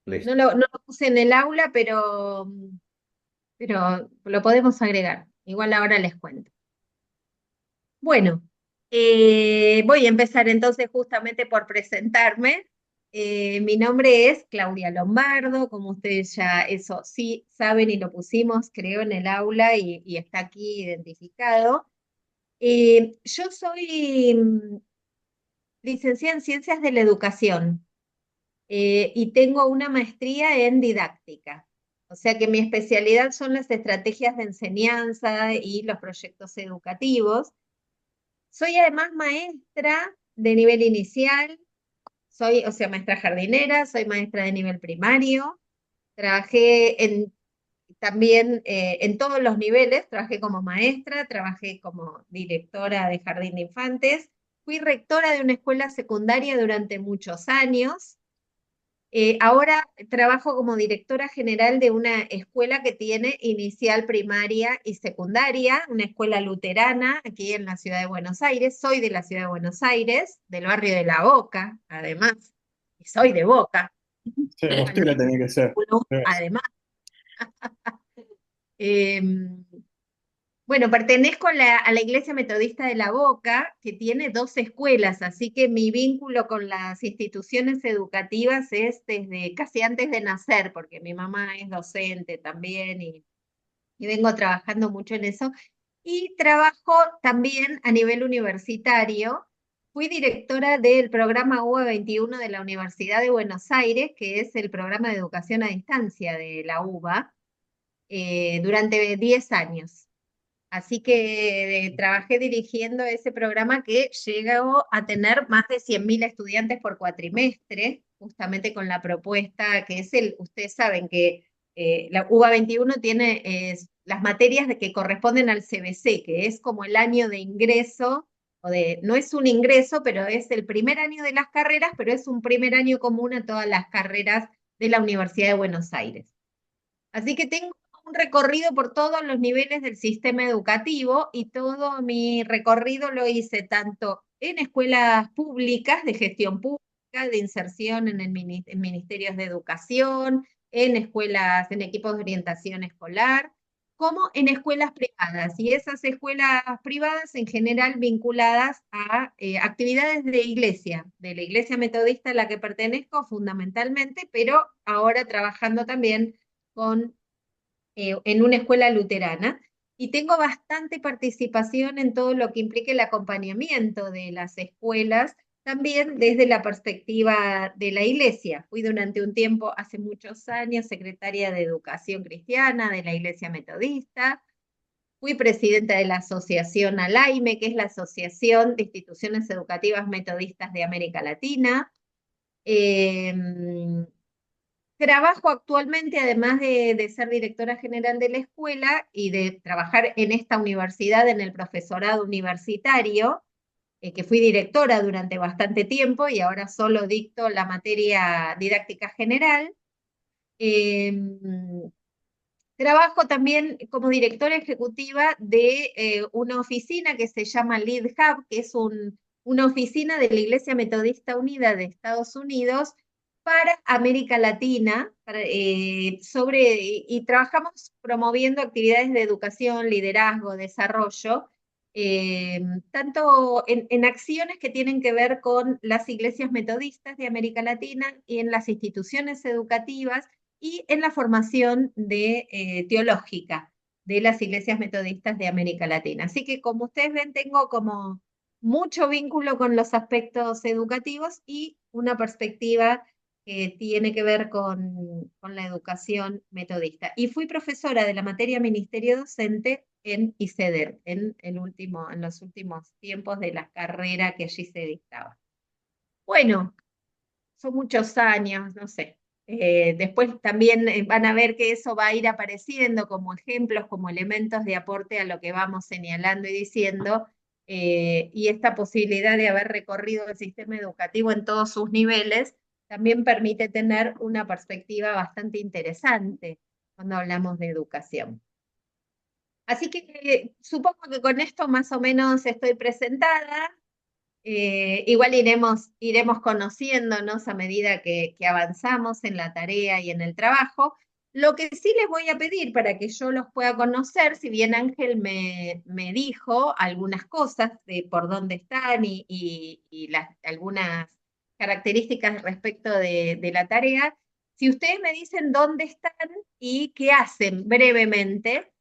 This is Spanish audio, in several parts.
No Listo. no lo puse en el aula, pero lo podemos agregar. Igual ahora les cuento. Bueno, voy a empezar entonces justamente por presentarme. Mi nombre es Claudia Lombardo, como ustedes ya eso sí saben y lo pusimos, creo, en el aula y está aquí identificado. Yo soy licenciada en Ciencias de la Educación y tengo una maestría en didáctica. O sea que mi especialidad son las estrategias de enseñanza y los proyectos educativos. Soy además maestra de nivel inicial, soy, o sea, maestra jardinera, soy maestra de nivel primario, trabajé también en todos los niveles, trabajé como maestra, trabajé como directora de jardín de infantes, fui rectora de una escuela secundaria durante muchos años. Ahora trabajo como directora general de una escuela que tiene inicial, primaria y secundaria, una escuela luterana aquí en la ciudad de Buenos Aires. Soy de la ciudad de Buenos Aires, del barrio de La Boca, además, y soy de Boca, Sí, al usted la tenía que ser. vínculo, además. Em, Bueno, pertenezco a la Iglesia Metodista de La Boca, que tiene dos escuelas, así que mi vínculo con las instituciones educativas es desde casi antes de nacer, porque mi mamá es docente también y vengo trabajando mucho en eso. Y trabajo también a nivel universitario. Fui directora del programa UBA 21 de la Universidad de Buenos Aires, que es el programa de educación a distancia de la UBA, durante 10 años. Así que trabajé dirigiendo ese programa que llegó a tener más de 100.000 estudiantes por cuatrimestre, justamente con la propuesta que es ustedes saben que la UBA 21 tiene las materias que corresponden al CBC, que es como el año de ingreso, no es un ingreso, pero es el primer año de las carreras, pero es un primer año común a todas las carreras de la Universidad de Buenos Aires. Así que tengo un recorrido por todos los niveles del sistema educativo y todo mi recorrido lo hice tanto en escuelas públicas, de gestión pública, de inserción en ministerios de educación, en escuelas, en equipos de orientación escolar, como en escuelas privadas. Y esas escuelas privadas en general vinculadas a actividades de iglesia, de la iglesia metodista a la que pertenezco fundamentalmente, pero ahora trabajando también en una escuela luterana y tengo bastante participación en todo lo que implique el acompañamiento de las escuelas, también desde la perspectiva de la iglesia. Fui durante un tiempo, hace muchos años, secretaria de Educación Cristiana de la Iglesia Metodista. Fui presidenta de la asociación ALAIME, que es la Asociación de Instituciones Educativas Metodistas de América Latina. Eh, Trabajo actualmente, además de ser directora general de la escuela y de trabajar en esta universidad, en el profesorado universitario, que fui directora durante bastante tiempo y ahora solo dicto la materia didáctica general. Eh, Trabajo también como directora ejecutiva de una oficina que se llama Lead Hub, que es una oficina de la Iglesia Metodista Unida de Estados Unidos para América Latina, y trabajamos promoviendo actividades de educación, liderazgo, desarrollo, eh, tanto en acciones que tienen que ver con las iglesias metodistas de América Latina y en las instituciones educativas y en la formación teológica de las iglesias metodistas de América Latina. Así que como ustedes ven, tengo como mucho vínculo con los aspectos educativos y una perspectiva que tiene que ver con la educación metodista. Y fui profesora de la materia Ministerio Docente en ICEDER, en los últimos tiempos de la carrera que allí se dictaba. Bueno, son muchos años, no sé. Después también van a ver que eso va a ir apareciendo como ejemplos, como elementos de aporte a lo que vamos señalando y diciendo, y esta posibilidad de haber recorrido el sistema educativo en todos sus niveles también permite tener una perspectiva bastante interesante cuando hablamos de educación. Así que supongo que con esto más o menos estoy presentada. Igual iremos conociéndonos a medida que avanzamos en la tarea y en el trabajo. Lo que sí les voy a pedir para que yo los pueda conocer, si bien Ángel me dijo algunas cosas de por dónde están y algunas características respecto de la tarea, si ustedes me dicen dónde están y qué hacen brevemente,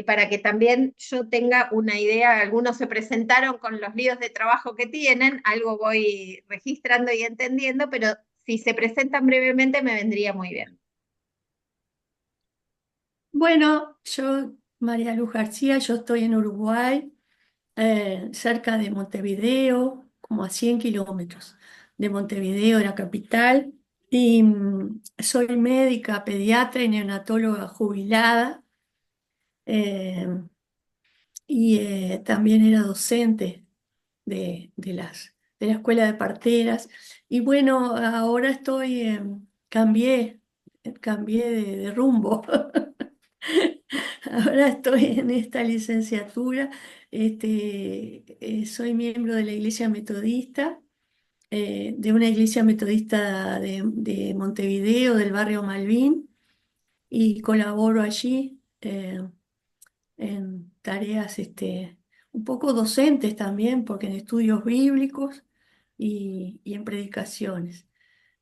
para que también yo tenga una idea. Algunos se presentaron con los líos de trabajo que tienen, algo voy registrando y entendiendo, pero si se presentan brevemente me vendría muy bien. Bueno, yo, María Luz García, yo estoy en Uruguay, cerca de Montevideo, como a 100 kilómetros de Montevideo, la capital, y soy médica, pediatra y neonatóloga jubilada, eh, y también era docente de la escuela de parteras. Y bueno, ahora cambié de rumbo. Ahora estoy en esta licenciatura. Soy miembro de la Iglesia Metodista, de una iglesia metodista de Montevideo, del barrio Malvin, y colaboro allí en tareas un poco docentes también, porque en estudios bíblicos y en predicaciones.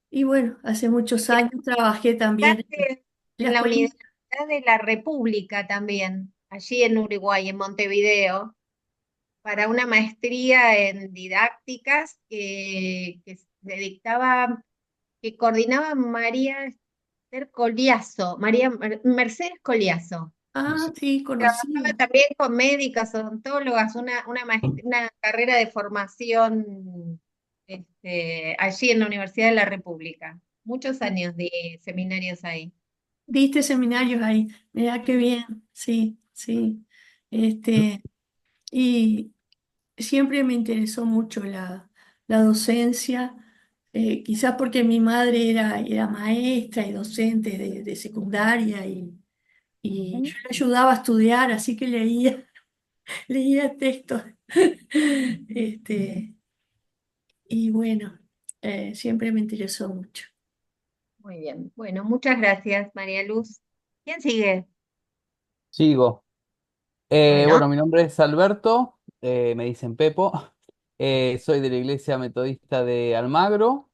Y bueno, hace muchos años trabajé también en la En la escuela. Universidad de la República también, allí en Uruguay, en Montevideo, para una maestría en didácticas que se dictaba, que coordinaba María Esther Coliazo, Mercedes Coliazo. Ah, sí, Trabajaba conocía. también con médicas, odontólogas, una carrera de formación allí en la Universidad de la República. Muchos años de seminarios ahí. Diste seminarios ahí. Mirá qué bien. Sí, sí. Este, y siempre me interesó mucho la docencia, quizás porque mi madre era maestra y docente de secundaria y yo Ujú. le ayudaba a estudiar, así que leía textos. Este, y bueno, siempre me interesó mucho. Muy bien. Bueno, muchas gracias, María Luz. ¿Quién sigue? Sigo. Bueno, Bueno, mi nombre es Alberto, me dicen Pepo. Soy de la Iglesia Metodista de Almagro,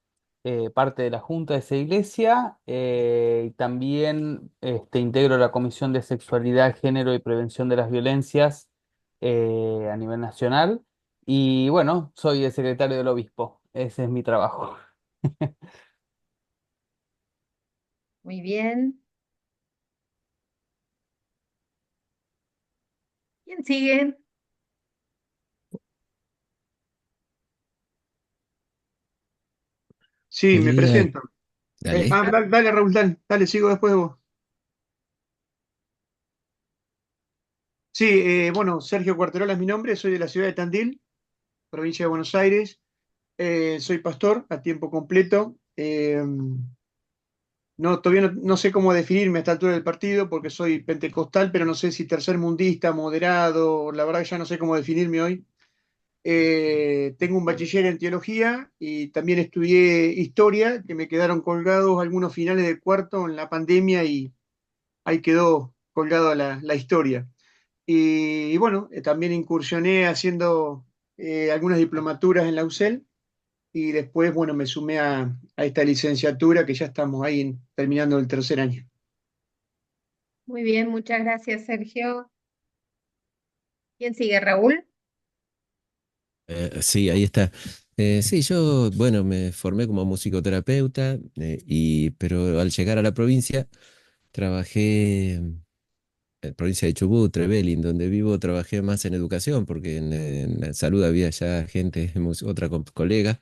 parte de la Junta de esa iglesia, y también integro la Comisión de Sexualidad, Género y Prevención de las Violencias a nivel nacional. Y bueno, soy el secretario del obispo, ese es mi trabajo. muy bien. ¿Quién sigue? Sí, me Quería, presento. dale. Dale, dale, Raúl, dale, dale, sigo después de vos. Sí, bueno, Sergio Cuarterola es mi nombre, soy de la ciudad de Tandil, provincia de Buenos Aires. Soy pastor a tiempo completo. No, todavía no sé cómo definirme a esta altura del partido porque soy pentecostal, pero no sé si tercermundista, moderado, la verdad que ya no sé cómo definirme hoy. Tengo un bachiller en teología y también estudié historia, que me quedaron colgados algunos finales de cuarto en la pandemia y ahí quedó colgada la historia. Y bueno, también incursioné haciendo algunas diplomaturas en la UCEL y después, bueno, me sumé a esta licenciatura que ya estamos ahí terminando el tercer año. Muy bien, muchas gracias, Sergio. ¿Quién sigue, Raúl? Sí, ahí está. Sí, yo, bueno, me formé como musicoterapeuta, pero al llegar a la provincia, trabajé en la provincia de Chubut, Trevelin, donde vivo, trabajé más en educación, porque en la salud había ya gente, colega,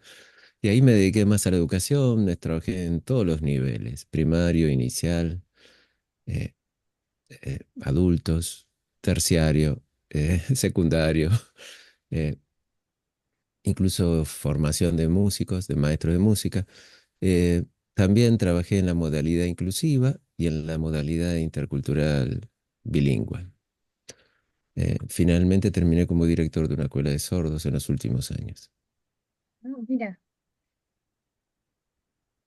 y ahí me dediqué más a la educación, trabajé en todos los niveles, primario, inicial, eh, adultos, terciario, secundario. eh, Incluso formación de músicos, de maestros de música. Eh, También trabajé en la modalidad inclusiva y en la modalidad intercultural bilingüe. Finalmente terminé como director de una escuela de sordos en los últimos años. Mira,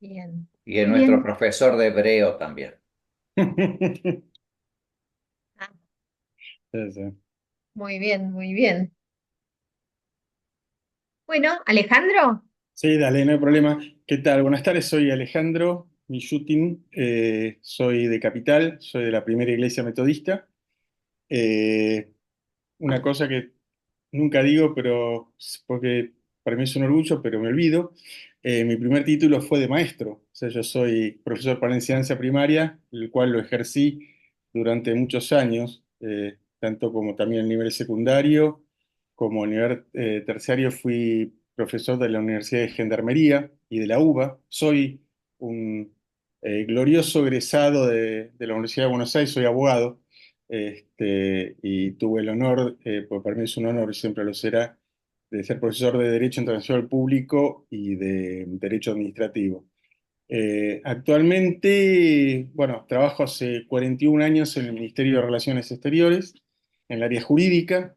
bien, Y es muy nuestro bien. profesor de hebreo también. Ah, Sí, sí. muy bien, muy bien. Bueno, Alejandro, Sí, dale, no hay problema. ¿Qué tal? Buenas tardes, soy Alejandro Millutin, soy de Capital, soy de la primera iglesia metodista. Eh, una cosa que nunca digo, pero porque para mí es un orgullo, pero me olvido. Mi primer título fue de maestro, o sea, yo soy profesor para la enseñanza primaria, el cual lo ejercí durante muchos años, tanto como también a nivel secundario, como a nivel terciario fui profesor de la Universidad de Gendarmería y de la UBA. Soy un glorioso egresado de la Universidad de Buenos Aires, soy abogado. Y tuve el honor, pues para mí es un honor y siempre lo será, de ser profesor de Derecho Internacional Público y de Derecho Administrativo. Actualmente, bueno, trabajo hace 41 años en el Ministerio de Relaciones Exteriores, en el área jurídica,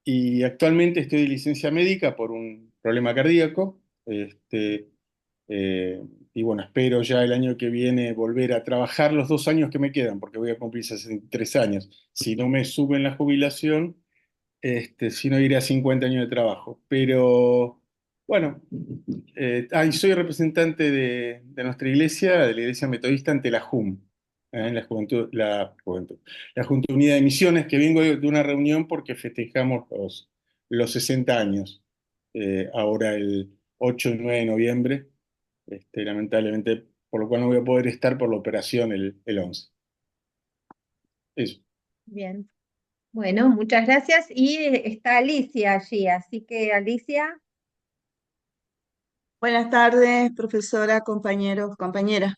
y actualmente estoy de licencia médica por un problema cardíaco. Eh, y bueno, espero ya el año que viene volver a trabajar los 2 años que me quedan, porque voy a cumplir 63 años. Si no me suben la jubilación, si no iré a 50 años de trabajo. Pero bueno, y soy representante de nuestra iglesia, de la iglesia metodista ante la JUM, en la Junta Unida de Misiones, que vengo de una reunión porque festejamos los 60 años, ahora el 8 y 9 de noviembre, lamentablemente, por lo cual no voy a poder estar por la operación el 11. Eso. bien. Bueno, muchas gracias. Y está Alicia allí, así que Alicia, Buenas tardes, profesora, compañeros, compañeras.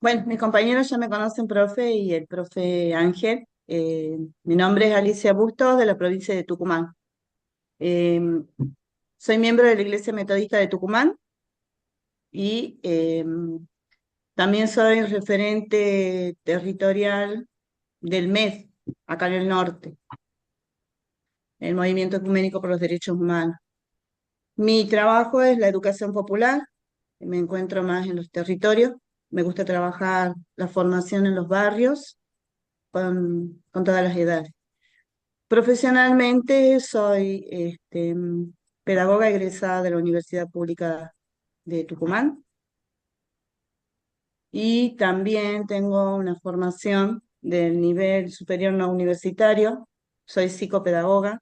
Bueno, mis compañeros ya me conocen, profe, y el profe Ángel. Mi nombre es Alicia Bustos, de la provincia de Tucumán. Eh, Soy miembro de la Iglesia Metodista de Tucumán y también soy referente territorial del MED, acá en el norte, el Movimiento Ecuménico por los Derechos Humanos. Mi trabajo es la educación popular, me encuentro más en los territorios, me gusta trabajar la formación en los barrios con todas las edades. Profesionalmente soy pedagoga egresada de la Universidad Pública de Tucumán y también tengo una formación del nivel superior no universitario, soy psicopedagoga,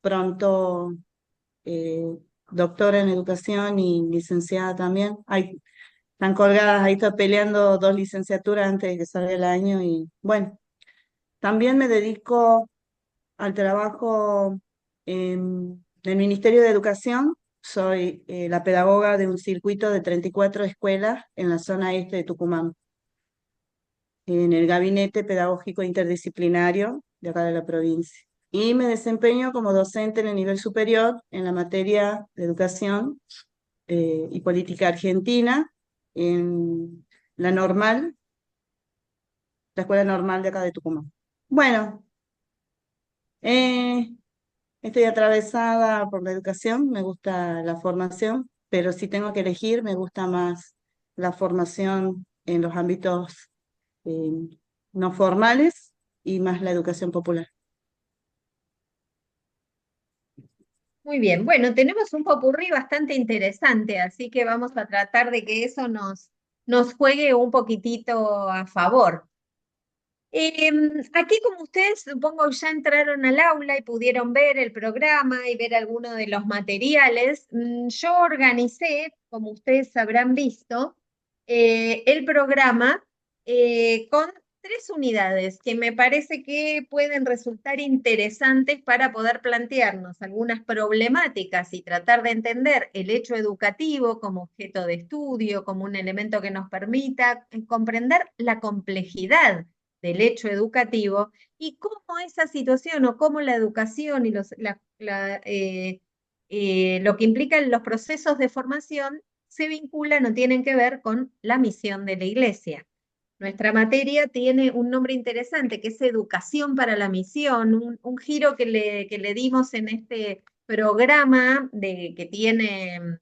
pronto eh, doctora en educación y licenciada también. Están colgadas, ahí está peleando 2 licenciaturas antes de que salga el año y bueno, también me dedico al trabajo del Ministerio de Educación. Soy la pedagoga de un circuito de 34 escuelas en la zona este de Tucumán, en el gabinete pedagógico interdisciplinario de acá de la provincia. Y me desempeño como docente en el nivel superior en la materia de educación y política argentina en la normal, la escuela normal de acá de Tucumán. Bueno, eh, estoy atravesada por la educación, me gusta la formación, pero si tengo que elegir, me gusta más la formación en los ámbitos eh, no formales y más la educación popular. muy bien. Bueno, tenemos un popurrí bastante interesante, así que vamos a tratar de que eso nos juegue un poquitito a favor. Aquí, como ustedes supongo ya entraron al aula y pudieron ver el programa y ver algunos de los materiales, yo organicé, como ustedes habrán visto, el programa con 3 unidades que me parece que pueden resultar interesantes para poder plantearnos algunas problemáticas y tratar de entender el hecho educativo como objeto de estudio, como un elemento que nos permita comprender la complejidad del hecho educativo y cómo esa situación o cómo la educación y lo que implican los procesos de formación se vinculan o tienen que ver con la misión de la iglesia. Nuestra materia tiene un nombre interesante que es Educación para la Misión, un giro que le dimos en este programa que tiene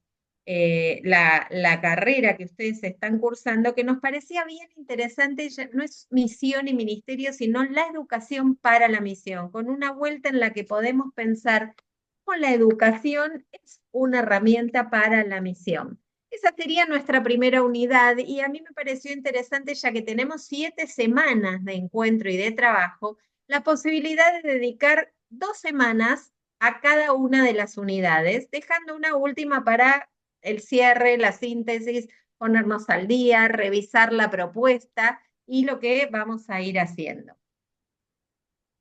la carrera que ustedes están cursando, que nos parecía bien interesante. No es misión y ministerio, sino la educación para la misión, con una vuelta en la que podemos pensar cómo la educación es una herramienta para la misión. Esa sería nuestra primera unidad y a mí me pareció interesante, ya que tenemos 7 semanas de encuentro y de trabajo, la posibilidad de dedicar 2 semanas a cada una de las unidades, dejando una última para el cierre, la síntesis, ponernos al día, revisar la propuesta y lo que vamos a ir haciendo.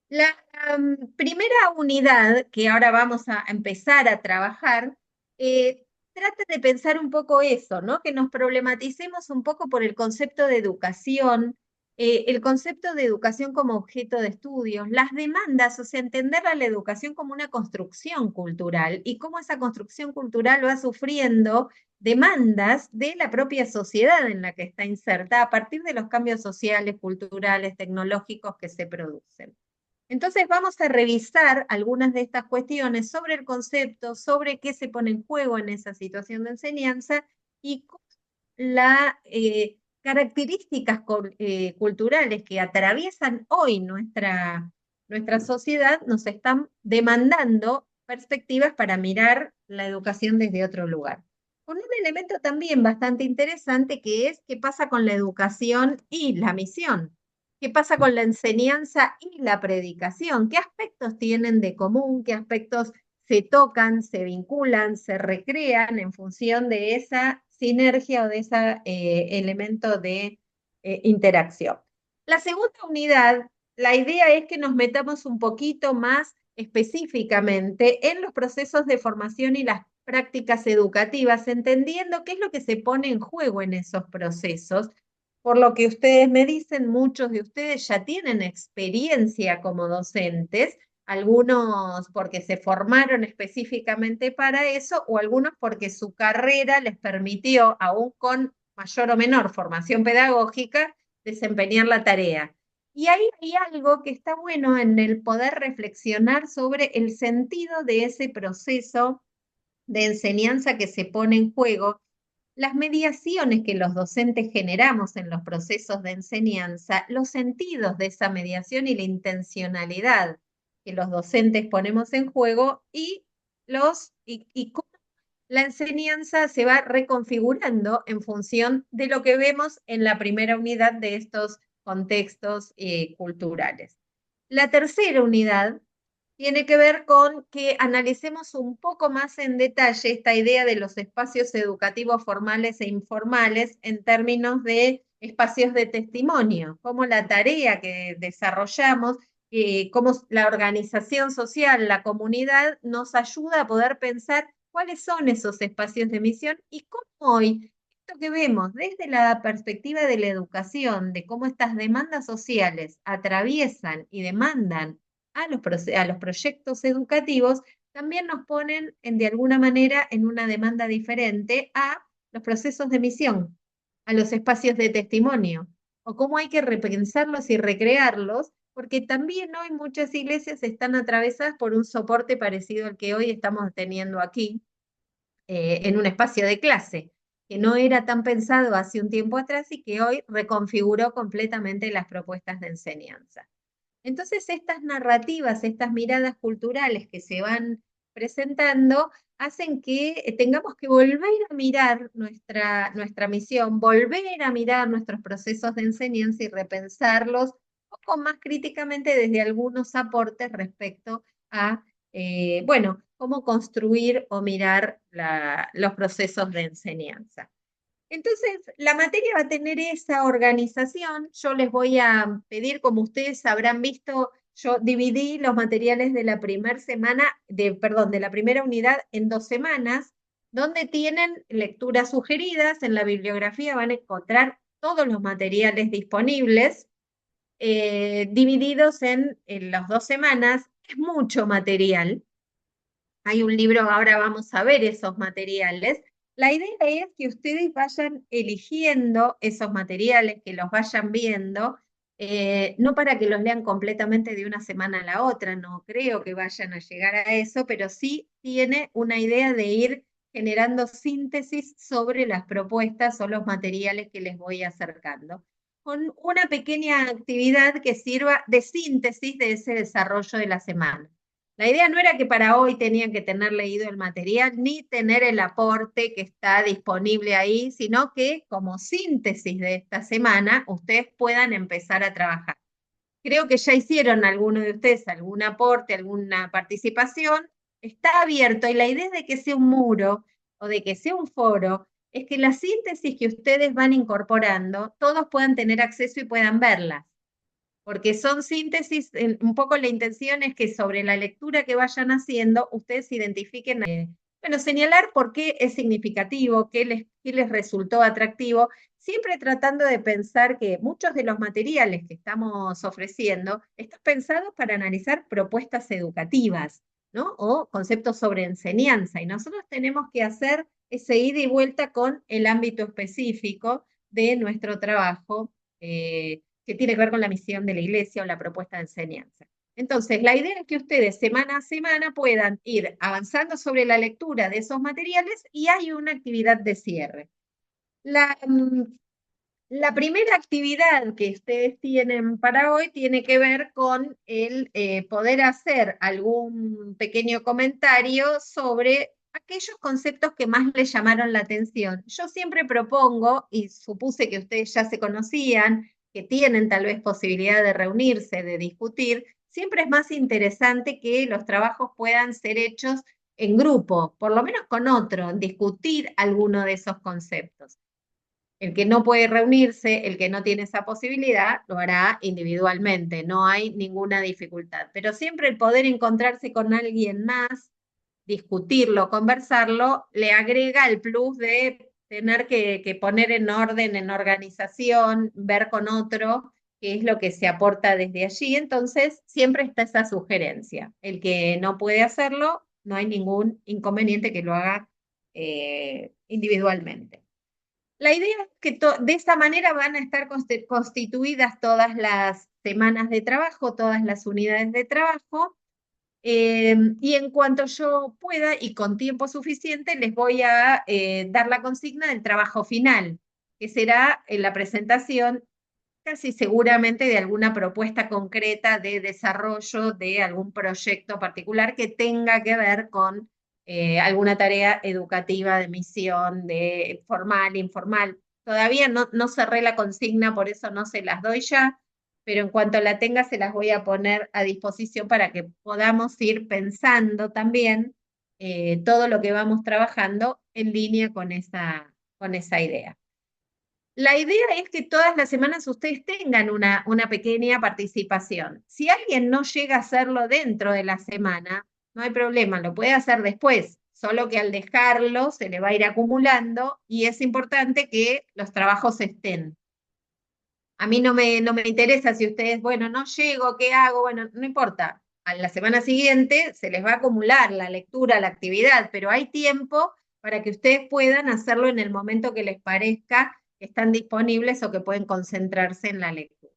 La primera unidad que ahora vamos a empezar a trabajar, trata de pensar un poco eso, ¿no? Que nos problematicemos un poco por el concepto de educación, el concepto de educación como objeto de estudios, las demandas, o sea, entender a la educación como una construcción cultural y cómo esa construcción cultural va sufriendo demandas de la propia sociedad en la que está inserta a partir de los cambios sociales, culturales, tecnológicos que se producen. Entonces vamos a revisar algunas de estas cuestiones sobre el concepto, sobre qué se pone en juego en esa situación de enseñanza y cómo las características culturales que atraviesan hoy nuestra sociedad nos están demandando perspectivas para mirar la educación desde otro lugar. Con un elemento también bastante interesante que es qué pasa con la educación y la misión. ¿Qué pasa con la enseñanza y la predicación? ¿Qué aspectos tienen de común? ¿Qué aspectos se tocan, se vinculan, se recrean en función de esa sinergia o de ese elemento de interacción? La segunda unidad, la idea es que nos metamos un poquito más específicamente en los procesos de formación y las prácticas educativas, entendiendo qué es lo que se pone en juego en esos procesos. Por lo que ustedes me dicen, muchos de ustedes ya tienen experiencia como docentes, algunos porque se formaron específicamente para eso o algunos porque su carrera les permitió, aún con mayor o menor formación pedagógica, desempeñar la tarea. Y ahí hay algo que está bueno en el poder reflexionar sobre el sentido de ese proceso de enseñanza que se pone en juego, las mediaciones que los docentes generamos en los procesos de enseñanza, los sentidos de esa mediación y la intencionalidad que los docentes ponemos en juego y cómo la enseñanza se va reconfigurando en función de lo que vemos en la primera unidad de estos contextos culturales. La tercera unidad tiene que ver con que analicemos un poco más en detalle esta idea de los espacios educativos formales e informales en términos de espacios de testimonio, cómo la tarea que desarrollamos, cómo la organización social, la comunidad nos ayuda a poder pensar cuáles son esos espacios de misión y cómo hoy esto que vemos desde la perspectiva de la educación, de cómo estas demandas sociales atraviesan y demandan a los proyectos educativos, también nos ponen de alguna manera en una demanda diferente a los procesos de misión, a los espacios de testimonio, o cómo hay que repensarlos y recrearlos, porque también hoy muchas iglesias están atravesadas por un soporte parecido al que hoy estamos teniendo aquí, en un espacio de clase, que no era tan pensado hace un tiempo atrás y que hoy reconfiguró completamente las propuestas de enseñanza. Entonces, estas narrativas, estas miradas culturales que se van presentando, hacen que tengamos que volver a mirar nuestra misión, volver a mirar nuestros procesos de enseñanza y repensarlos un poco más críticamente desde algunos aportes respecto a, bueno, cómo construir o mirar los procesos de enseñanza. Entonces, la materia va a tener esa organización. Yo les voy a pedir, como ustedes habrán visto, yo dividí los materiales de la primera semana, de la primera unidad en 2 semanas, donde tienen lecturas sugeridas. En la bibliografía van a encontrar todos los materiales disponibles, divididos en las 2 semanas. Es mucho material. Hay un libro, ahora vamos a ver esos materiales. La idea es que ustedes vayan eligiendo esos materiales, que los vayan viendo, no para que los lean completamente de una semana a la otra, no creo que vayan a llegar a eso, pero sí tiene una idea de ir generando síntesis sobre las propuestas o los materiales que les voy acercando, con una pequeña actividad que sirva de síntesis de ese desarrollo de la semana. La idea no era que para hoy tenían que tener leído el material ni tener el aporte que está disponible ahí, sino que como síntesis de esta semana ustedes puedan empezar a trabajar. Creo que ya hicieron algunos de ustedes algún aporte, alguna participación. Está abierto y la idea es de que sea un muro o de que sea un foro, es que la síntesis que ustedes van incorporando, todos puedan tener acceso y puedan verlas porque son síntesis, un poco la intención es que sobre la lectura que vayan haciendo, ustedes identifiquen, bueno, señalar por qué es significativo, qué les resultó atractivo, siempre tratando de pensar que muchos de los materiales que estamos ofreciendo están pensados para analizar propuestas educativas, ¿no? O conceptos sobre enseñanza, y nosotros tenemos que hacer ese ida y vuelta con el ámbito específico de nuestro trabajo. Que tiene que ver con la misión de la iglesia o la propuesta de enseñanza. Entonces, la idea es que ustedes semana a semana puedan ir avanzando sobre la lectura de esos materiales y hay una actividad de cierre. La primera actividad que ustedes tienen para hoy tiene que ver con el poder hacer algún pequeño comentario sobre aquellos conceptos que más les llamaron la atención. Yo siempre propongo, y supuse que ustedes ya se conocían, que tienen tal vez posibilidad de reunirse, de discutir, siempre es más interesante que los trabajos puedan ser hechos en grupo, por lo menos con otro, discutir alguno de esos conceptos. El que no puede reunirse, el que no tiene esa posibilidad, lo hará individualmente, no hay ninguna dificultad. Pero siempre el poder encontrarse con alguien más, discutirlo, conversarlo, le agrega el plus de tener que poner en orden, en organización, ver con otro qué es lo que se aporta desde allí. Entonces, siempre está esa sugerencia. El que no puede hacerlo, no hay ningún inconveniente que lo haga individualmente. La idea es que de esta manera van a estar constituidas todas las semanas de trabajo, todas las unidades de trabajo, y en cuanto yo pueda y con tiempo suficiente, les voy a dar la consigna del trabajo final, que será la presentación casi seguramente de alguna propuesta concreta de desarrollo de algún proyecto particular que tenga que ver con alguna tarea educativa de misión, de formal, informal. Todavía no cerré la consigna, por eso no se las doy ya, pero en cuanto la tenga se las voy a poner a disposición para que podamos ir pensando también todo lo que vamos trabajando en línea con esa idea. La idea es que todas las semanas ustedes tengan una pequeña participación. Si alguien no llega a hacerlo dentro de la semana, no hay problema, lo puede hacer después, solo que al dejarlo se le va a ir acumulando y es importante que los trabajos estén. A mí no me interesa si ustedes, bueno, no llego, ¿qué hago? Bueno, no importa. A la semana siguiente se les va a acumular la lectura, la actividad, pero hay tiempo para que ustedes puedan hacerlo en el momento que les parezca que están disponibles o que pueden concentrarse en la lectura.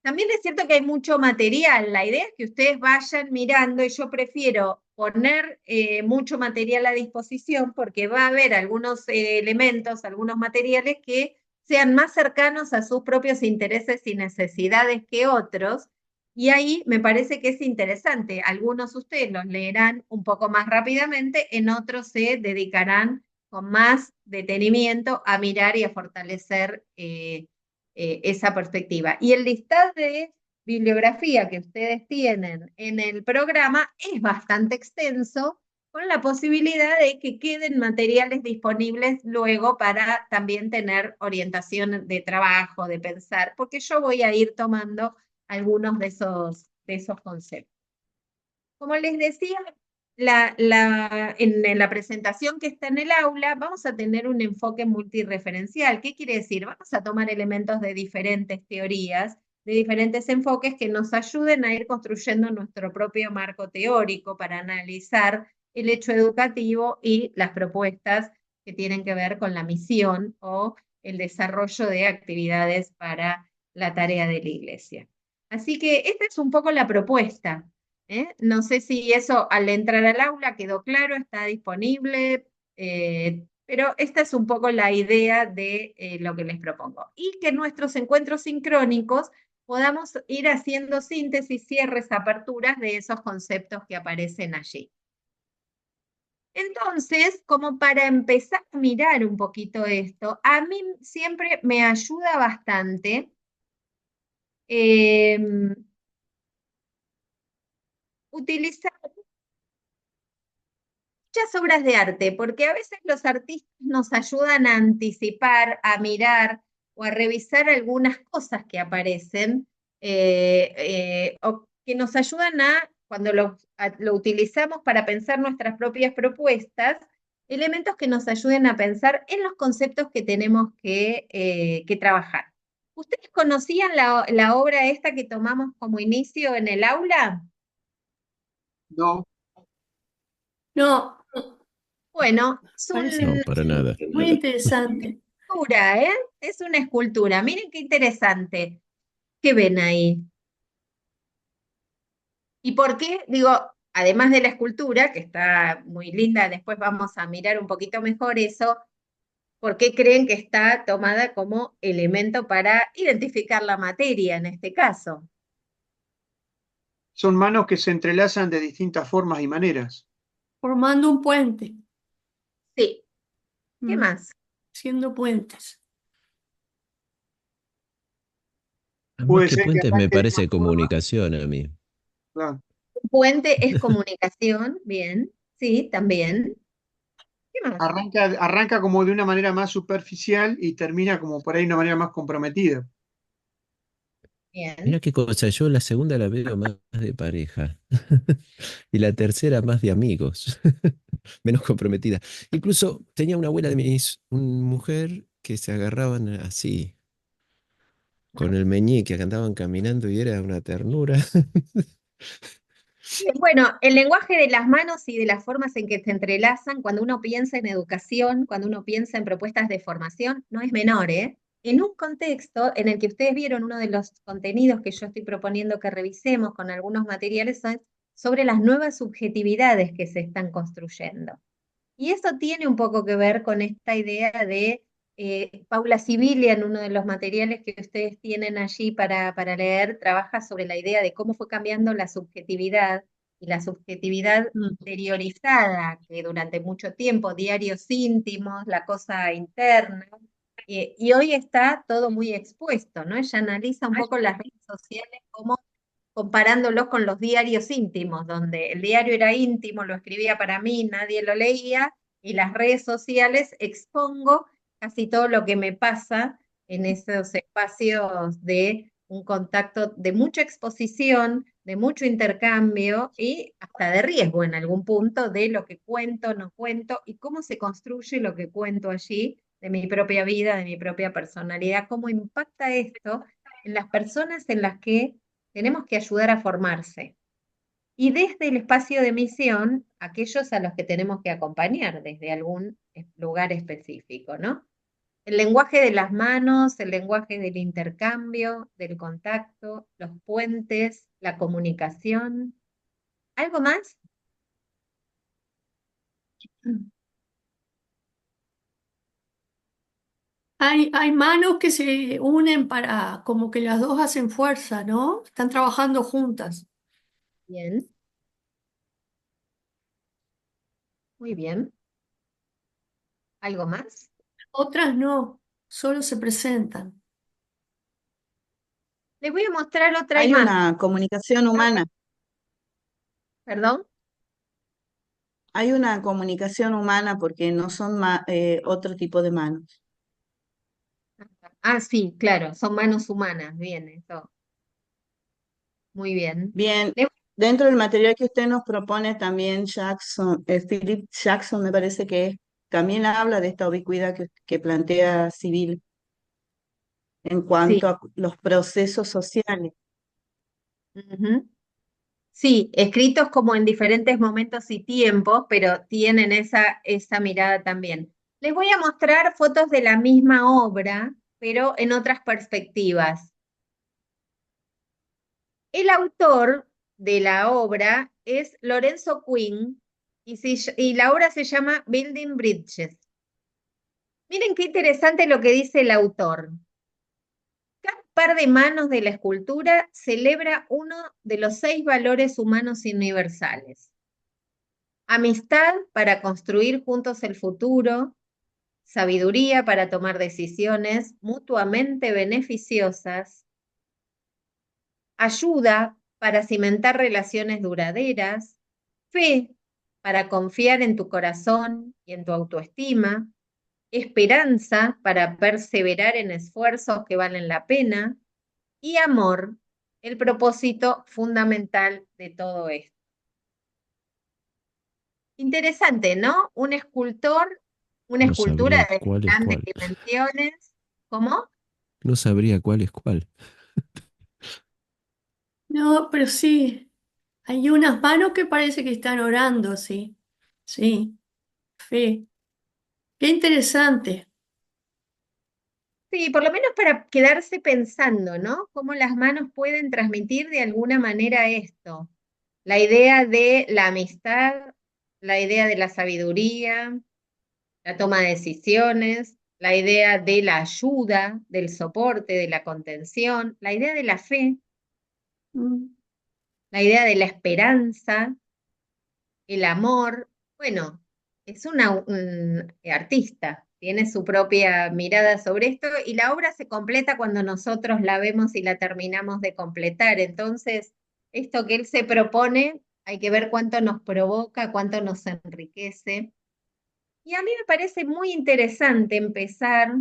También es cierto que hay mucho material. La idea es que ustedes vayan mirando y yo prefiero poner mucho material a disposición porque va a haber algunos elementos, algunos materiales que sean más cercanos a sus propios intereses y necesidades que otros. Y ahí me parece que es interesante. Algunos ustedes los leerán un poco más rápidamente, en otros se dedicarán con más detenimiento a mirar y a fortalecer esa perspectiva. Y el listado de bibliografía que ustedes tienen en el programa es bastante extenso, con la posibilidad de que queden materiales disponibles luego para también tener orientación de trabajo, de pensar, porque yo voy a ir tomando algunos de esos conceptos. Como les decía, en la presentación que está en el aula, vamos a tener un enfoque multireferencial. ¿Qué quiere decir? Vamos a tomar elementos de diferentes teorías, de diferentes enfoques que nos ayuden a ir construyendo nuestro propio marco teórico para analizar el hecho educativo y las propuestas que tienen que ver con la misión o el desarrollo de actividades para la tarea de la iglesia. Así que esta es un poco la propuesta, ¿eh? No sé si eso al entrar al aula quedó claro, está disponible, pero esta es un poco la idea de lo que les propongo. Y que en nuestros encuentros sincrónicos podamos ir haciendo síntesis, cierres, aperturas de esos conceptos que aparecen allí. Entonces, como para empezar a mirar un poquito esto, a mí siempre me ayuda bastante utilizar muchas obras de arte, porque a veces los artistas nos ayudan a anticipar, a mirar o a revisar algunas cosas que aparecen, o que nos ayudan cuando lo utilizamos para pensar nuestras propias propuestas, elementos que nos ayuden a pensar en los conceptos que tenemos que trabajar. ¿Ustedes conocían la obra esta que tomamos como inicio en el aula? No, No, Bueno, es parece No, para nada. muy interesante. escultura, ¿eh? Es una escultura. Miren qué interesante. ¿Qué ven ahí? ¿Y por qué? Digo, además de la escultura, que está muy linda, después vamos a mirar un poquito mejor eso, ¿por qué creen que está tomada como elemento para identificar la materia en este caso? son manos que se entrelazan de distintas formas y maneras. Formando un puente, Sí. ¿Qué más? siendo puentes. Más Puede que ser que puentes me arranque de una parece forma, comunicación a mí. claro. Un puente es comunicación, bien. Sí, también. ¿Qué más? Arranca como de una manera más superficial y termina como por ahí de una manera más comprometida. Mira Bien. qué cosa, yo la segunda la veo más de pareja y la tercera más de amigos, menos comprometida. Incluso tenía una abuela de una mujer que se agarraban así, con el meñique, que andaban caminando y era una ternura. Bien, bueno, el lenguaje de las manos y de las formas en que se entrelazan, cuando uno piensa en educación, cuando uno piensa en propuestas de formación, no es menor, ¿eh? En un contexto en el que ustedes vieron uno de los contenidos que yo estoy proponiendo que revisemos con algunos materiales son sobre las nuevas subjetividades que se están construyendo. Y eso tiene un poco que ver con esta idea de Paula Sibilia, en uno de los materiales que ustedes tienen allí para leer, trabaja sobre la idea de cómo fue cambiando la subjetividad y la subjetividad interiorizada, que durante mucho tiempo, diarios íntimos, la cosa interna, y hoy está todo muy expuesto, ¿no? Ella analiza un poco las redes sociales como comparándolos con los diarios íntimos, donde el diario era íntimo, lo escribía para mí, nadie lo leía, y las redes sociales expongo casi todo lo que me pasa en esos espacios de un contacto de mucha exposición, de mucho intercambio y hasta de riesgo en algún punto de lo que cuento, no cuento y cómo se construye lo que cuento allí de mi propia vida, de mi propia personalidad, cómo impacta esto en las personas en las que tenemos que ayudar a formarse. Y desde el espacio de misión, aquellos a los que tenemos que acompañar desde algún lugar específico, ¿no? El lenguaje de las manos, el lenguaje del intercambio, del contacto, los puentes, la comunicación. ¿Algo más? Hay manos que se unen para, como que las dos hacen fuerza, ¿no? Están trabajando juntas. Bien, muy bien. ¿Algo más? Otras no, solo se presentan. Les voy a mostrar otra Hay imagen. una comunicación humana, ¿Perdón? hay una comunicación humana porque no son otro tipo de manos. Ah, sí, claro, son manos humanas. Bien, eso. Muy bien. Bien, Les dentro del material que usted nos propone también Philip Jackson me parece también habla de esta ubicuidad que plantea Civil en Sí, cuanto a los procesos sociales. ujú. Sí, escritos como en diferentes momentos y tiempos, pero tienen esa mirada también. Les voy a mostrar fotos de la misma obra, pero en otras perspectivas. El autor de la obra es Lorenzo Quinn y la obra se llama Building Bridges. Miren qué interesante lo que dice el autor. Cada par de manos de la escultura celebra uno de los 6 valores humanos universales. Amistad para construir juntos el futuro, sabiduría para tomar decisiones mutuamente beneficiosas, ayuda para cimentar relaciones duraderas, fe para confiar en tu corazón y en tu autoestima, esperanza para perseverar en esfuerzos que valen la pena y amor, el propósito fundamental de todo esto. Interesante, ¿no? Un escultor, una No escultura sabría de cuál es grandes cuál. dimensiones. ¿Cómo? No sabría cuál es cuál. No, pero sí, hay unas manos que parece que están orando, sí. Sí, fe. Qué interesante. Sí, por lo menos para quedarse pensando, ¿no? Cómo las manos pueden transmitir de alguna manera esto. La idea de la amistad, la idea de la sabiduría, la toma de decisiones, la idea de la ayuda, del soporte, de la contención, la idea de la fe, Mm. la idea de la esperanza, el amor. Bueno, es un artista, tiene su propia mirada sobre esto y la obra se completa cuando nosotros la vemos y la terminamos de completar. Entonces, esto que él se propone, hay que ver cuánto nos provoca, cuánto nos enriquece. Y a mí me parece muy interesante empezar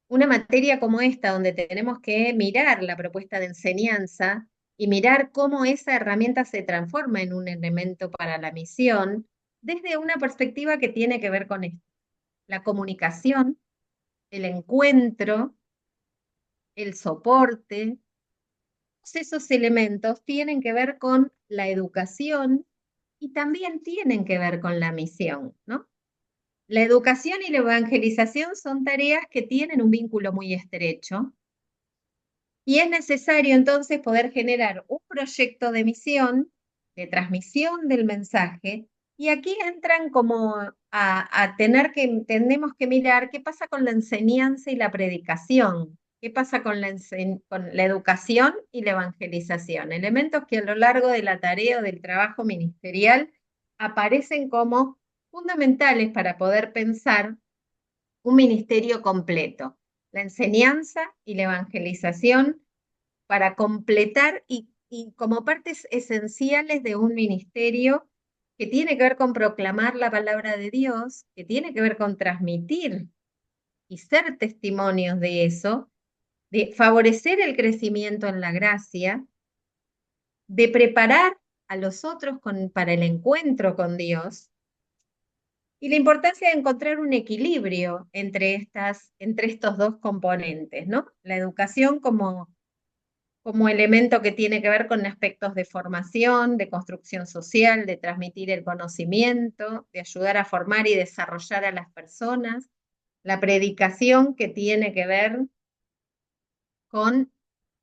una materia como esta, donde tenemos que mirar la propuesta de enseñanza y mirar cómo esa herramienta se transforma en un elemento para la misión, desde una perspectiva que tiene que ver con esto, la comunicación, el encuentro, el soporte. Todos esos elementos tienen que ver con la educación y también tienen que ver con la misión, ¿no? La educación y la evangelización son tareas que tienen un vínculo muy estrecho y es necesario entonces poder generar un proyecto de misión, de transmisión del mensaje, y aquí entran como tenemos que mirar qué pasa con la enseñanza y la predicación, qué pasa con con la educación y la evangelización, elementos que a lo largo de la tarea o del trabajo ministerial aparecen como fundamentales para poder pensar un ministerio completo, la enseñanza y la evangelización para completar y como partes esenciales de un ministerio que tiene que ver con proclamar la palabra de Dios, que tiene que ver con transmitir y ser testimonios de eso, de favorecer el crecimiento en la gracia, de preparar a los otros para el encuentro con Dios y la importancia de encontrar un equilibrio entre estos dos componentes, ¿no? La educación como elemento que tiene que ver con aspectos de formación, de construcción social, de transmitir el conocimiento, de ayudar a formar y desarrollar a las personas. La predicación que tiene que ver con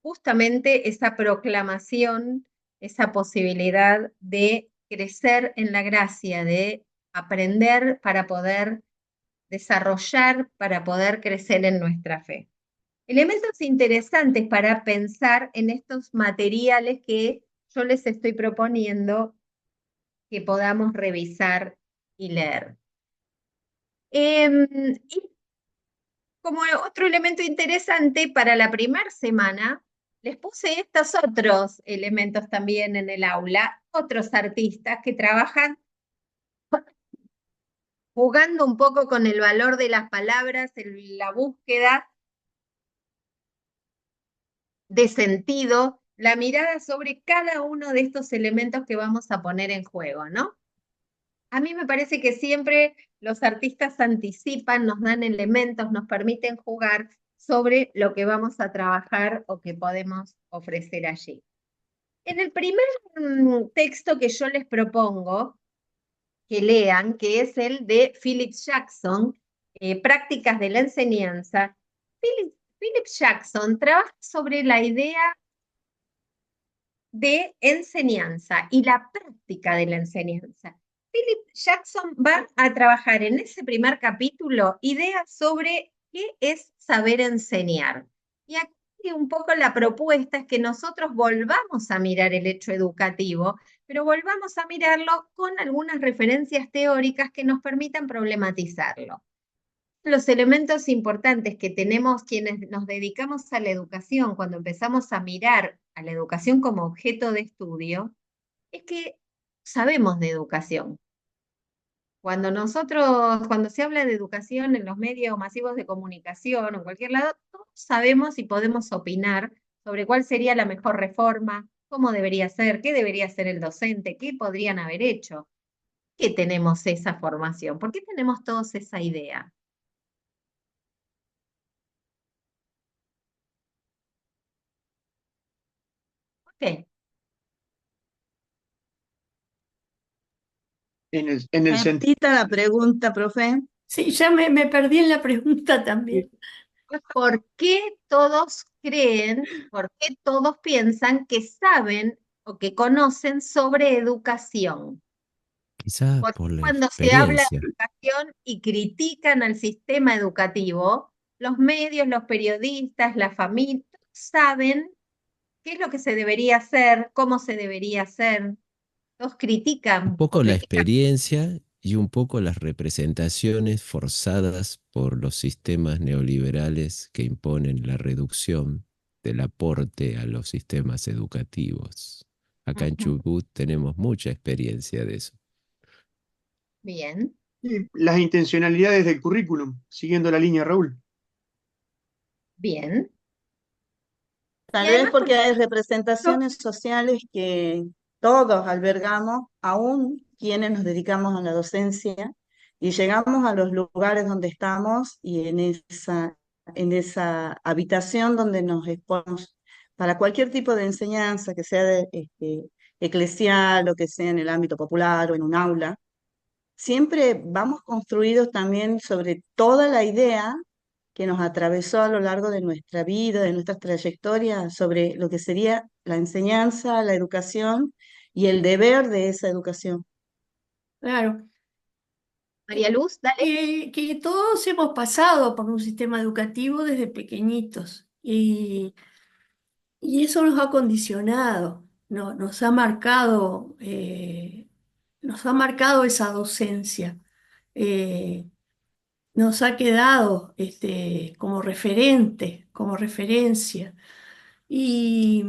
justamente esa proclamación, esa posibilidad de crecer en la gracia, de aprender para poder desarrollar, para poder crecer en nuestra fe. Elementos interesantes para pensar en estos materiales que yo les estoy proponiendo que podamos revisar y leer. Y como otro elemento interesante para la primera semana, les puse estos otros elementos también en el aula, otros artistas que trabajan jugando un poco con el valor de las palabras, la búsqueda de sentido, la mirada sobre cada uno de estos elementos que vamos a poner en juego, ¿no? A mí me parece que siempre los artistas anticipan, nos dan elementos, nos permiten jugar sobre lo que vamos a trabajar o que podemos ofrecer allí. En el primer texto que yo les propongo que lean, que es el de Philip Jackson, Prácticas de la Enseñanza, Philip Jackson trabaja sobre la idea de enseñanza y la práctica de la enseñanza. Philip Jackson va a trabajar en ese primer capítulo ideas sobre qué es saber enseñar. Y aquí un poco la propuesta es que nosotros volvamos a mirar el hecho educativo, pero volvamos a mirarlo con algunas referencias teóricas que nos permitan problematizarlo. Los elementos importantes que tenemos quienes nos dedicamos a la educación cuando empezamos a mirar a la educación como objeto de estudio es que sabemos de educación. Cuando se habla de educación en los medios masivos de comunicación o en cualquier lado, todos sabemos y podemos opinar sobre cuál sería la mejor reforma, cómo debería ser, qué debería ser el docente, qué podrían haber hecho. ¿Qué tenemos esa formación? ¿Por qué tenemos todos esa idea? ¿Por qué? En el sentido, Repita la pregunta, profe. Sí, ya me perdí en la pregunta también. ¿Por qué todos creen, por qué todos piensan que saben o que conocen sobre educación? Quizás Porque por la cuando se habla de experiencia. educación y critican al sistema educativo, los medios, los periodistas, la familia, saben qué es lo que se debería hacer, cómo se debería hacer. Todos Un critican o poco la critican. experiencia y un poco las representaciones forzadas por los sistemas neoliberales que imponen la reducción del aporte a los sistemas educativos. Acá en Ujú. Chubut tenemos mucha experiencia de eso. Bien, y las intencionalidades del currículum, siguiendo la línea Raúl. bien. Y Tal vez además, porque hay No, representaciones sociales que todos albergamos, aún quienes nos dedicamos a la docencia, y llegamos a los lugares donde estamos y en esa habitación donde nos exponemos para cualquier tipo de enseñanza, que sea eclesial o que sea en el ámbito popular o en un aula, siempre vamos construidos también sobre toda la idea que nos atravesó a lo largo de nuestra vida, de nuestra trayectoria, sobre lo que sería la enseñanza, la educación y el deber de esa educación. claro. María Luz, dale. Que todos hemos pasado por un sistema educativo desde pequeñitos y eso nos ha condicionado, nos ha marcado esa docencia, eh, nos ha quedado como referente, como referencia. Y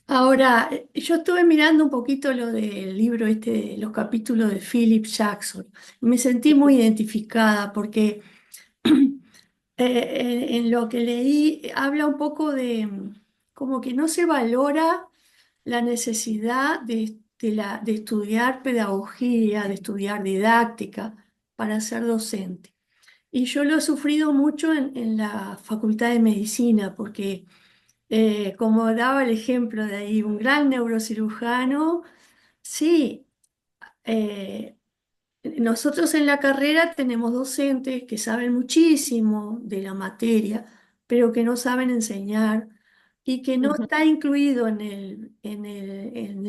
ahora, yo estuve mirando un poquito lo del libro los capítulos de Philip Jackson. Me sentí muy identificada porque en lo que leí habla un poco de como que no se valora la necesidad de estudiar pedagogía, de estudiar didáctica para ser docente. Y yo lo he sufrido mucho en la Facultad de Medicina, porque como daba el ejemplo de ahí, un gran neurocirujano, sí, eh, nosotros en la carrera tenemos docentes que saben muchísimo de la materia, pero que no saben enseñar y que no Ujú. está incluido en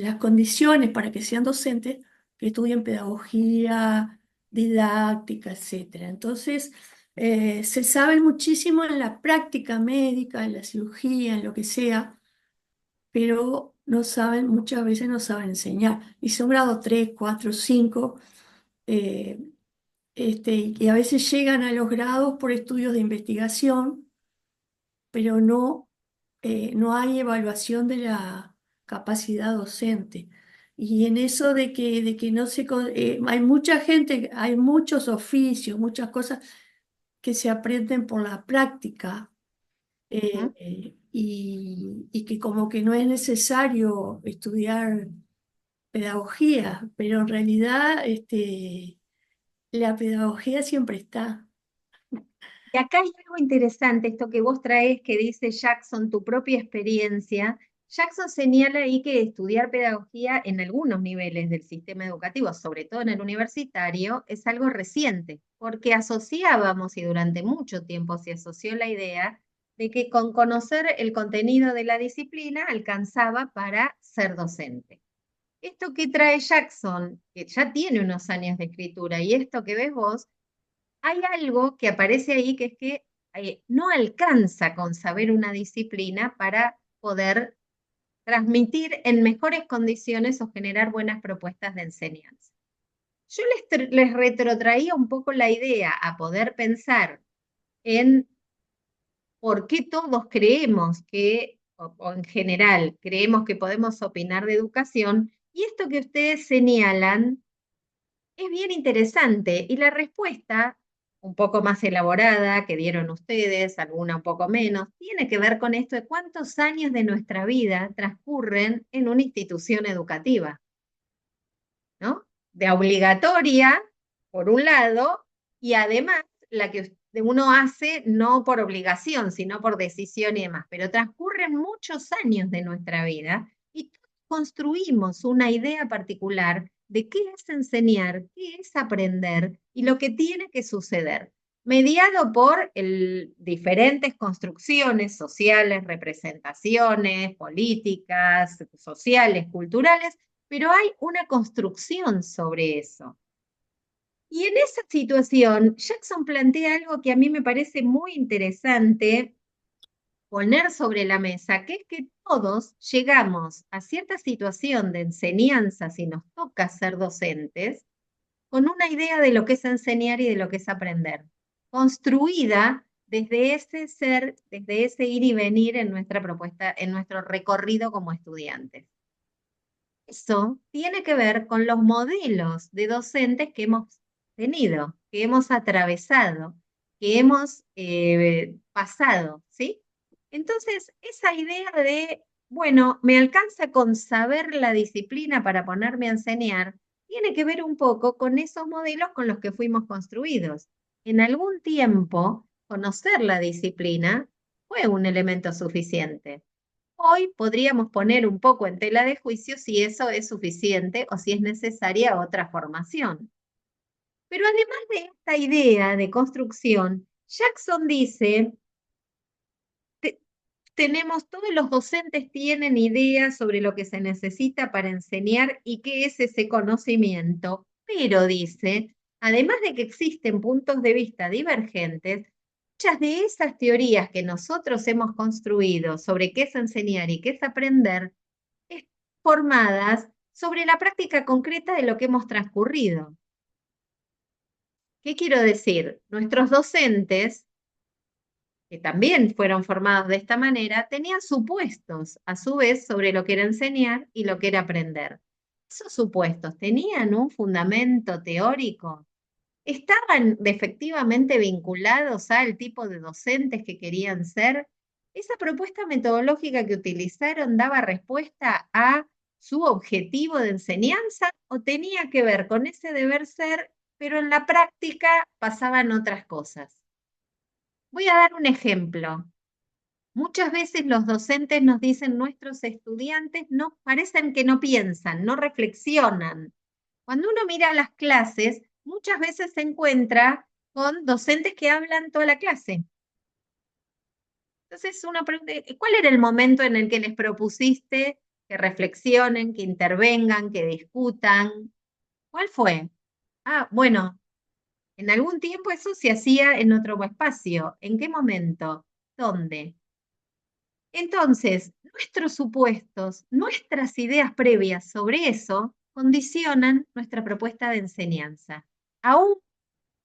las condiciones para que sean docentes, que estudien pedagogía, didáctica, etcétera. Entonces, se sabe muchísimo en la práctica médica, en la cirugía, en lo que sea, pero no saben, muchas veces no saben enseñar. Y son grado 3, 4, 5 eh, y a veces llegan a los grados por estudios de investigación, pero no hay evaluación de la capacidad docente. Y en eso de que no hay mucha gente, hay muchos oficios, muchas cosas que se aprenden por la práctica, Ujú. y que como que no es necesario estudiar pedagogía, pero en realidad la pedagogía siempre está. Y acá hay algo interesante, esto que vos traes, que dice Jackson, tu propia experiencia. Jackson señala ahí que estudiar pedagogía en algunos niveles del sistema educativo, sobre todo en el universitario, es algo reciente, porque asociábamos, y durante mucho tiempo se asoció la idea de que con conocer el contenido de la disciplina alcanzaba para ser docente. Esto que trae Jackson, que ya tiene unos años de escritura, y esto que ves vos, hay algo que aparece ahí que es que no alcanza con saber una disciplina para poder transmitir en mejores condiciones o generar buenas propuestas de enseñanza. Yo les retrotraía un poco la idea a poder pensar en por qué todos creemos que, o en general, creemos que podemos opinar de educación, y esto que ustedes señalan es bien interesante, y la respuesta, un poco más elaborada que dieron ustedes, alguna un poco menos, tiene que ver con esto de cuántos años de nuestra vida transcurren en una institución educativa, ¿no? De obligatoria, por un lado, y además la que uno hace no por obligación, sino por decisión y demás, pero transcurren muchos años de nuestra vida y construimos una idea particular de qué es enseñar, qué es aprender y lo que tiene que suceder, mediado por diferentes construcciones sociales, representaciones, políticas, sociales, culturales, pero hay una construcción sobre eso. Y en esa situación, Jackson plantea algo que a mí me parece muy interesante poner sobre la mesa, que es que todos llegamos a cierta situación de enseñanza, si nos toca ser docentes, con una idea de lo que es enseñar y de lo que es aprender, construida desde ese ser, desde ese ir y venir en nuestra propuesta, en nuestro recorrido como estudiantes. Eso tiene que ver con los modelos de docentes que hemos tenido, que hemos atravesado, que hemos pasado, ¿sí? Entonces, esa idea de, bueno, me alcanza con saber la disciplina para ponerme a enseñar, tiene que ver un poco con esos modelos con los que fuimos construidos. En algún tiempo, conocer la disciplina fue un elemento suficiente. Hoy podríamos poner un poco en tela de juicio si eso es suficiente o si es necesaria otra formación. Pero además de esta idea de construcción, Jackson dice, todos los docentes tienen ideas sobre lo que se necesita para enseñar y qué es ese conocimiento, pero dice, además de que existen puntos de vista divergentes, muchas de esas teorías que nosotros hemos construido sobre qué es enseñar y qué es aprender, formadas sobre la práctica concreta de lo que hemos transcurrido. ¿Qué quiero decir? Nuestros docentes, que también fueron formados de esta manera, tenían supuestos, a su vez, sobre lo que era enseñar y lo que era aprender. ¿Esos supuestos tenían un fundamento teórico? ¿Estaban efectivamente vinculados al tipo de docentes que querían ser? ¿Esa propuesta metodológica que utilizaron daba respuesta a su objetivo de enseñanza o tenía que ver con ese deber ser, pero en la práctica pasaban otras cosas? Voy a dar un ejemplo. Muchas veces los docentes nos dicen, nuestros estudiantes no parecen que no piensan, no reflexionan. Cuando uno mira las clases, muchas veces se encuentra con docentes que hablan toda la clase. Entonces uno pregunta, ¿cuál era el momento en el que les propusiste que reflexionen, que intervengan, que discutan? ¿Cuál fue? Ah, bueno, en algún tiempo eso se hacía en otro espacio. ¿En qué momento? ¿Dónde? Entonces, nuestros supuestos, nuestras ideas previas sobre eso, condicionan nuestra propuesta de enseñanza. Aún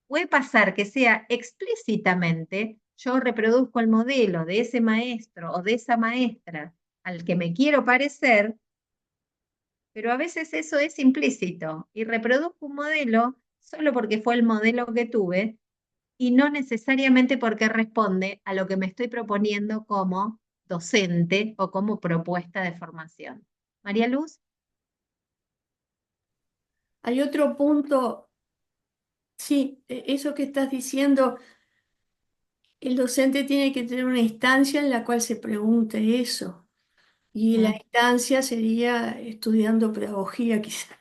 puede pasar que sea explícitamente, yo reproduzco el modelo de ese maestro o de esa maestra al que me quiero parecer, pero a veces eso es implícito y reproduzco un modelo solo porque fue el modelo que tuve y no necesariamente porque responde a lo que me estoy proponiendo como docente o como propuesta de formación. María Luz. Hay otro punto, sí, eso que estás diciendo, el docente tiene que tener una instancia en la cual se pregunte eso. Y la instancia sería estudiando pedagogía, quizá.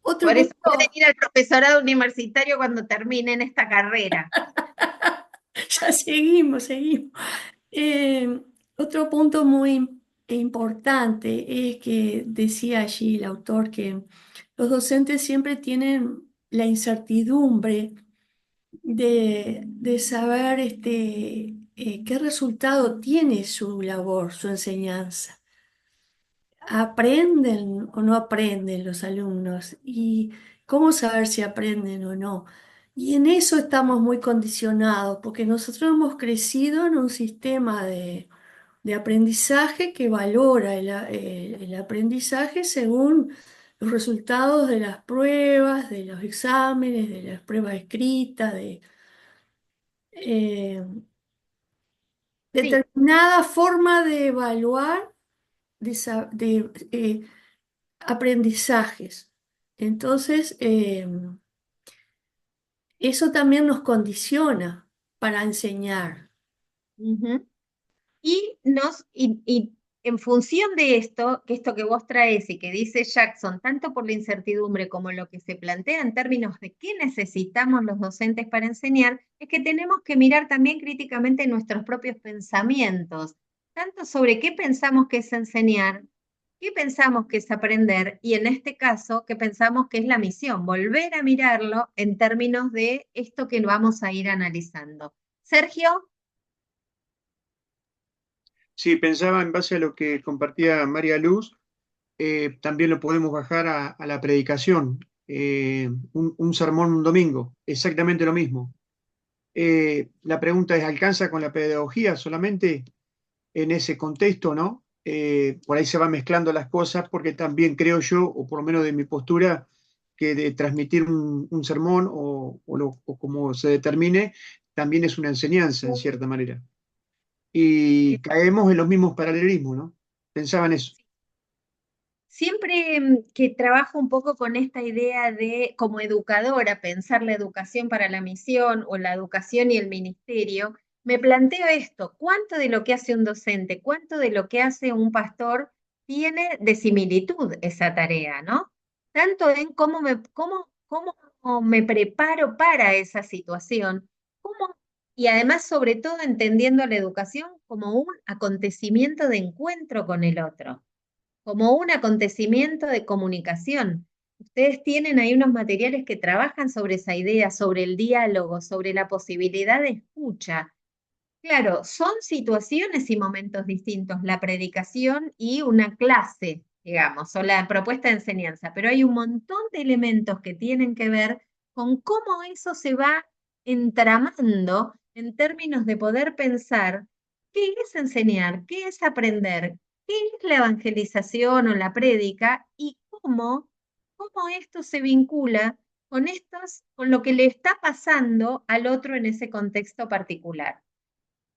Otro Por eso pueden punto. ir al profesorado universitario cuando terminen esta carrera. Ya seguimos. Eh, Otro punto muy importante es que decía allí el autor que los docentes siempre tienen la incertidumbre de saber qué resultado tiene su labor, su enseñanza. ¿Aprenden o no aprenden los alumnos? ¿Y cómo saber si aprenden o no? Y en eso estamos muy condicionados, porque nosotros hemos crecido en un sistema de aprendizaje que valora el aprendizaje según los resultados de las pruebas, de los exámenes, de las pruebas escritas, de eh, Sí, determinada forma de evaluar de aprendizajes. Entonces, eso también nos condiciona para enseñar. ujú. Y en función de esto, que esto que vos traes y que dice Jackson, tanto por la incertidumbre como lo que se plantea en términos de qué necesitamos los docentes para enseñar, es que tenemos que mirar también críticamente nuestros propios pensamientos, tanto sobre qué pensamos que es enseñar, qué pensamos que es aprender, y en este caso, qué pensamos que es la misión, volver a mirarlo en términos de esto que vamos a ir analizando. Sergio. Sí, pensaba en base a lo que compartía María Luz, también lo podemos bajar a la predicación. Un sermón un domingo, exactamente lo mismo. La pregunta es, ¿alcanza con la pedagogía solamente en ese contexto, no? Por ahí se van mezclando las cosas porque también creo yo, o por lo menos de mi postura, que de transmitir un sermón o como se determine, también es una enseñanza en cierta manera. Y caemos en los mismos paralelismos, ¿no? Pensaba en eso. Siempre que trabajo un poco con esta idea de, como educadora, pensar la educación para la misión o la educación y el ministerio, me planteo esto: ¿cuánto de lo que hace un docente, cuánto de lo que hace un pastor tiene de similitud esa tarea, ¿no? Tanto en cómo me preparo para esa situación, cómo, y además sobre todo entendiendo la educación como un acontecimiento de encuentro con el otro, como un acontecimiento de comunicación. Ustedes tienen ahí unos materiales que trabajan sobre esa idea, sobre el diálogo, sobre la posibilidad de escucha. Claro, son situaciones y momentos distintos, la predicación y una clase, digamos, o la propuesta de enseñanza, pero hay un montón de elementos que tienen que ver con cómo eso se va entramando en términos de poder pensar qué es enseñar, qué es aprender, qué es la evangelización o la prédica y cómo esto se vincula con lo que le está pasando al otro en ese contexto particular.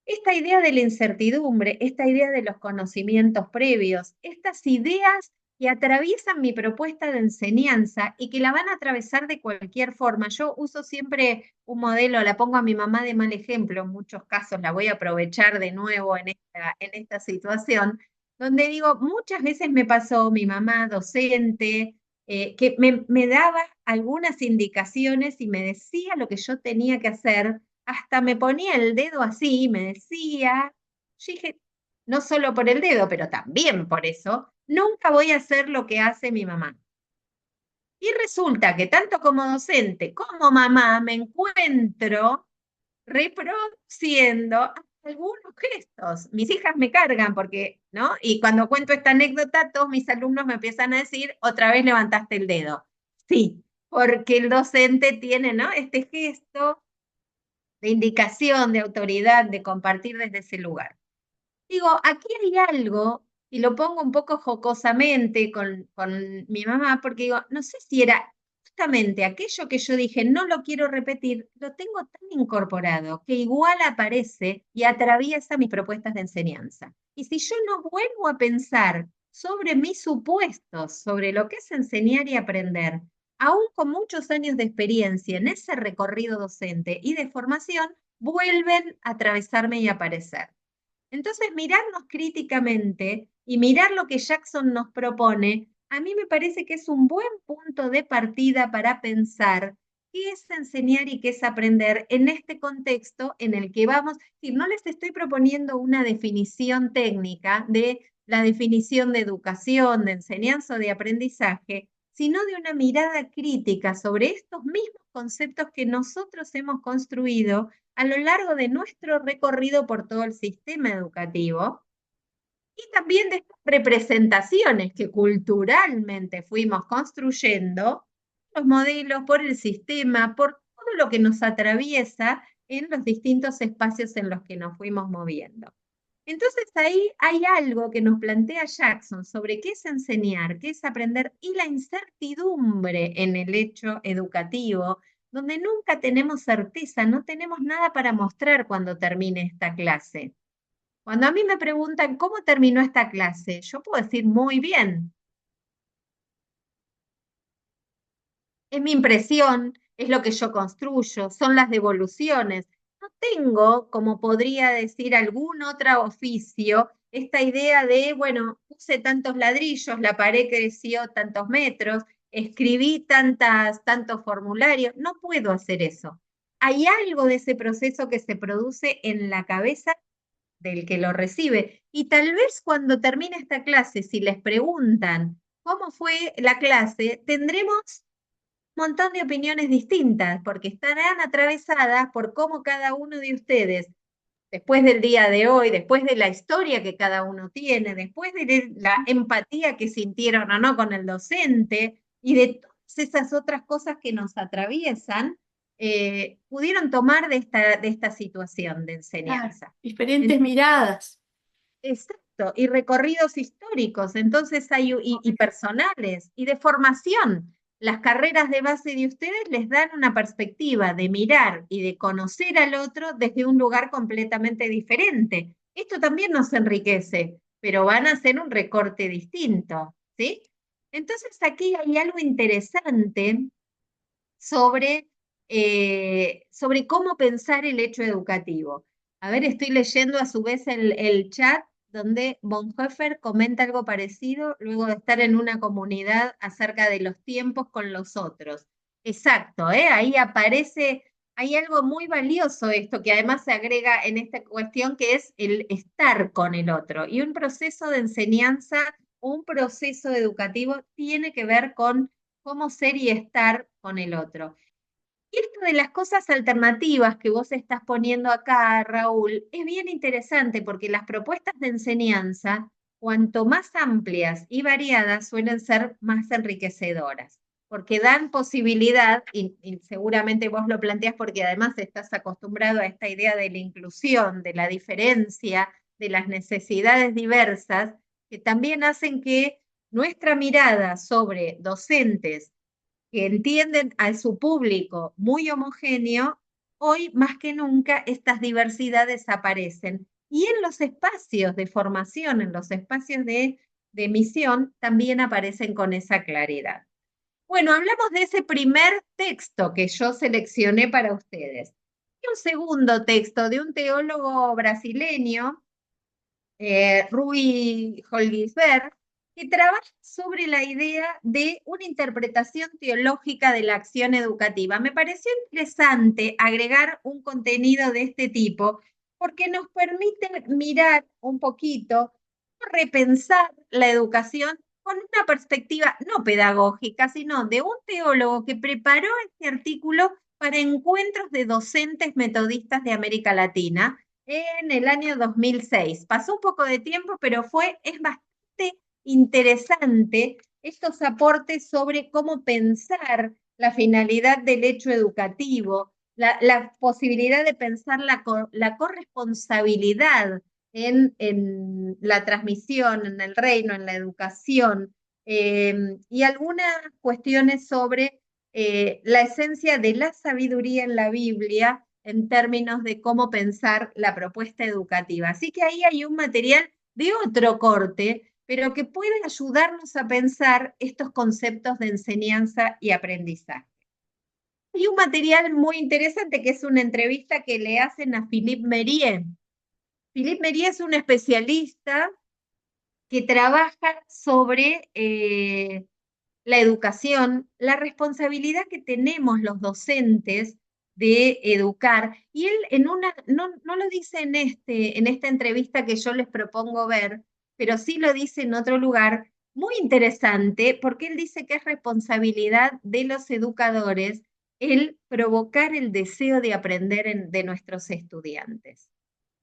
Esta idea de la incertidumbre, esta idea de los conocimientos previos, estas ideas que atraviesan mi propuesta de enseñanza y que la van a atravesar de cualquier forma. Yo uso siempre un modelo, la pongo a mi mamá de mal ejemplo, en muchos casos la voy a aprovechar de nuevo en esta situación, donde digo, muchas veces me pasó mi mamá docente, que me daba algunas indicaciones y me decía lo que yo tenía que hacer, hasta me ponía el dedo así y me decía, yo dije, no solo por el dedo, pero también por eso, nunca voy a hacer lo que hace mi mamá. Y resulta que tanto como docente como mamá me encuentro reproduciendo algunos gestos. Mis hijas me cargan porque, ¿no? Y cuando cuento esta anécdota, todos mis alumnos me empiezan a decir, otra vez levantaste el dedo. Sí, porque el docente tiene, ¿no? Este gesto de indicación, de autoridad, de compartir desde ese lugar. Digo, aquí hay algo, y lo pongo un poco jocosamente con mi mamá, porque digo, no sé si era justamente aquello que yo dije, no lo quiero repetir, lo tengo tan incorporado que igual aparece y atraviesa mis propuestas de enseñanza. Y si yo no vuelvo a pensar sobre mis supuestos, sobre lo que es enseñar y aprender, aún con muchos años de experiencia en ese recorrido docente y de formación, vuelven a atravesarme y a aparecer. Entonces, mirarnos críticamente y mirar lo que Jackson nos propone, a mí me parece que es un buen punto de partida para pensar qué es enseñar y qué es aprender en este contexto en el que vamos. Y no les estoy proponiendo una definición técnica de la definición de educación, de enseñanza o de aprendizaje, sino de una mirada crítica sobre estos mismos conceptos que nosotros hemos construido a lo largo de nuestro recorrido por todo el sistema educativo y también de estas representaciones que culturalmente fuimos construyendo, los modelos, por el sistema, por todo lo que nos atraviesa en los distintos espacios en los que nos fuimos moviendo. Entonces ahí hay algo que nos plantea Jackson sobre qué es enseñar, qué es aprender y la incertidumbre en el hecho educativo, donde nunca tenemos certeza, no tenemos nada para mostrar cuando termine esta clase. Cuando a mí me preguntan cómo terminó esta clase, yo puedo decir muy bien. Es mi impresión, es lo que yo construyo, son las devoluciones. No tengo, como podría decir algún otro oficio, esta idea de, bueno, puse tantos ladrillos, la pared creció tantos metros, escribí tantos formularios. No puedo hacer eso. Hay algo de ese proceso que se produce en la cabeza del que lo recibe. Y tal vez cuando termine esta clase, si les preguntan cómo fue la clase, tendremos un montón de opiniones distintas, porque estarán atravesadas por cómo cada uno de ustedes, después del día de hoy, después de la historia que cada uno tiene, después de la empatía que sintieron o no con el docente y de todas esas otras cosas que nos atraviesan, pudieron tomar de esta situación de Claro, enseñanza. diferentes miradas. Exacto, y recorridos históricos, entonces y personales, y de formación. Las carreras de base de ustedes les dan una perspectiva de mirar y de conocer al otro desde un lugar completamente diferente. Esto también nos enriquece, pero van a hacer un recorte distinto, ¿sí? Entonces aquí hay algo interesante sobre, sobre cómo pensar el hecho educativo. A ver, estoy leyendo a su vez el chat donde Bonhoeffer comenta algo parecido luego de estar en una comunidad acerca de los tiempos con los otros. Exacto, ¿eh? Ahí aparece, hay algo muy valioso esto que además se agrega en esta cuestión que es el estar con el otro. Y un proceso de enseñanza, un proceso educativo tiene que ver con cómo ser y estar con el otro. Y esto de las cosas alternativas que vos estás poniendo acá, Raúl, es bien interesante porque las propuestas de enseñanza, cuanto más amplias y variadas, suelen ser más enriquecedoras, porque dan posibilidad, y seguramente vos lo planteás porque además estás acostumbrado a esta idea de la inclusión, de la diferencia, de las necesidades diversas, que también hacen que nuestra mirada sobre docentes que entienden a su público muy homogéneo, hoy más que nunca estas diversidades aparecen. Y en los espacios de formación, en los espacios de emisión, también aparecen con esa claridad. Bueno, hablamos de ese primer texto que yo seleccioné para ustedes. Y un segundo texto de un teólogo brasileño, Rui Holgisberg, que trabaja sobre la idea de una interpretación teológica de la acción educativa. Me pareció interesante agregar un contenido de este tipo porque nos permite mirar un poquito, repensar la educación con una perspectiva no pedagógica, sino de un teólogo que preparó este artículo para encuentros de docentes metodistas de América Latina en el año 2006. Pasó un poco de tiempo, pero es bastante interesante estos aportes sobre cómo pensar la finalidad del hecho educativo, la posibilidad de pensar la corresponsabilidad en la transmisión, en el reino, en la educación, y algunas cuestiones sobre la esencia de la sabiduría en la Biblia en términos de cómo pensar la propuesta educativa. Así que ahí hay un material de otro corte, pero que puede ayudarnos a pensar estos conceptos de enseñanza y aprendizaje. Hay un material muy interesante que es una entrevista que le hacen a Philippe Mérier. Philippe Mérier es un especialista que trabaja sobre la educación, la responsabilidad que tenemos los docentes de educar. Y él no lo dice en esta entrevista que yo les propongo ver, pero sí lo dice en otro lugar, muy interesante, porque él dice que es responsabilidad de los educadores el provocar el deseo de aprender de nuestros estudiantes.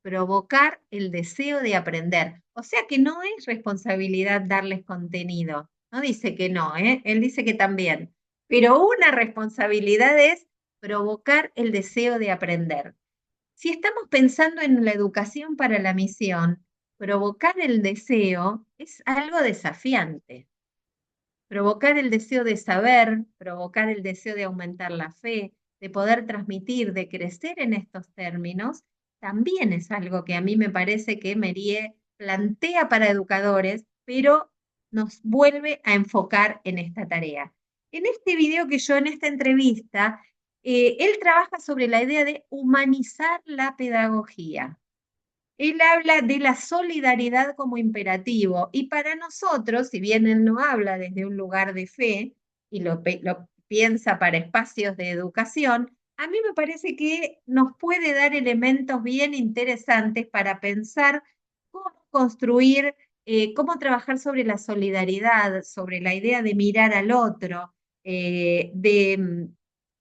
Provocar el deseo de aprender. O sea que no es responsabilidad darles contenido. No dice que no, ¿eh? Él dice que también. Pero una responsabilidad es provocar el deseo de aprender. Si estamos pensando en la educación para la misión, provocar el deseo es algo desafiante. Provocar el deseo de saber, provocar el deseo de aumentar la fe, de poder transmitir, de crecer en estos términos, también es algo que a mí me parece que Merie plantea para educadores, pero nos vuelve a enfocar en esta tarea. En este video que yo, en esta entrevista, él trabaja sobre la idea de humanizar la pedagogía. Él habla de la solidaridad como imperativo y para nosotros, si bien él no habla desde un lugar de fe y lo piensa para espacios de educación, a mí me parece que nos puede dar elementos bien interesantes para pensar cómo construir, cómo trabajar sobre la solidaridad, sobre la idea de mirar al otro, de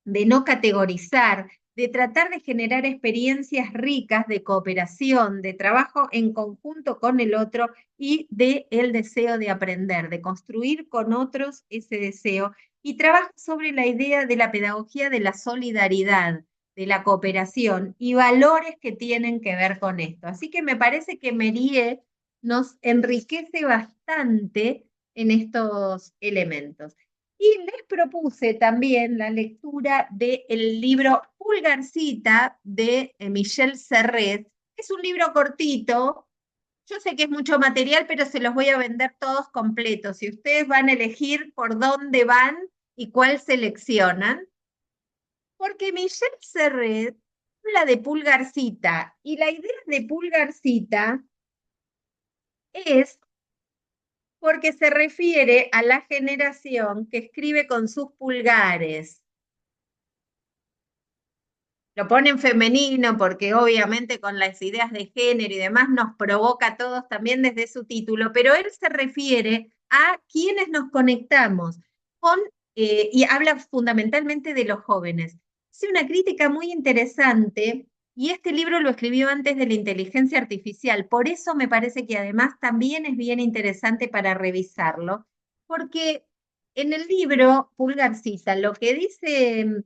no categorizar, de tratar de generar experiencias ricas de cooperación, de trabajo en conjunto con el otro y de el deseo de aprender, de construir con otros ese deseo. Y trabaja sobre la idea de la pedagogía de la solidaridad, de la cooperación y valores que tienen que ver con esto. Así que me parece que Merie nos enriquece bastante en estos elementos. Y les propuse también la lectura del libro Pulgarcita de Michel Serret. Es un libro cortito. Yo sé que es mucho material, pero se los voy a vender todos completos. Y ustedes van a elegir por dónde van y cuál seleccionan. Porque Michel Serret habla de Pulgarcita. Y la idea de Pulgarcita es porque se refiere a la generación que escribe con sus pulgares. Lo pone en femenino porque obviamente con las ideas de género y demás nos provoca a todos también desde su título, pero él se refiere a quienes nos conectamos con, y habla fundamentalmente de los jóvenes. Hace una crítica muy interesante y este libro lo escribió antes de la inteligencia artificial, por eso me parece que además también es bien interesante para revisarlo, porque en el libro Pulgarcita lo que dice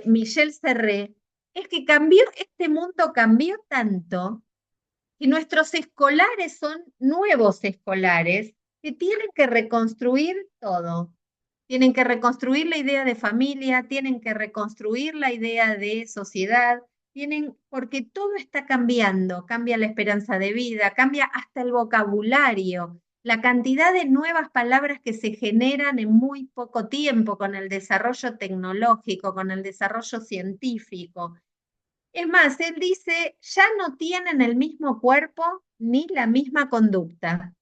Michel Serret es que este mundo cambió tanto que nuestros escolares son nuevos escolares que tienen que reconstruir todo. Tienen que reconstruir la idea de familia, tienen que reconstruir la idea de sociedad, porque todo está cambiando, cambia la esperanza de vida, cambia hasta el vocabulario, la cantidad de nuevas palabras que se generan en muy poco tiempo con el desarrollo tecnológico, con el desarrollo científico. Es más, él dice, ya no tienen el mismo cuerpo ni la misma conducta.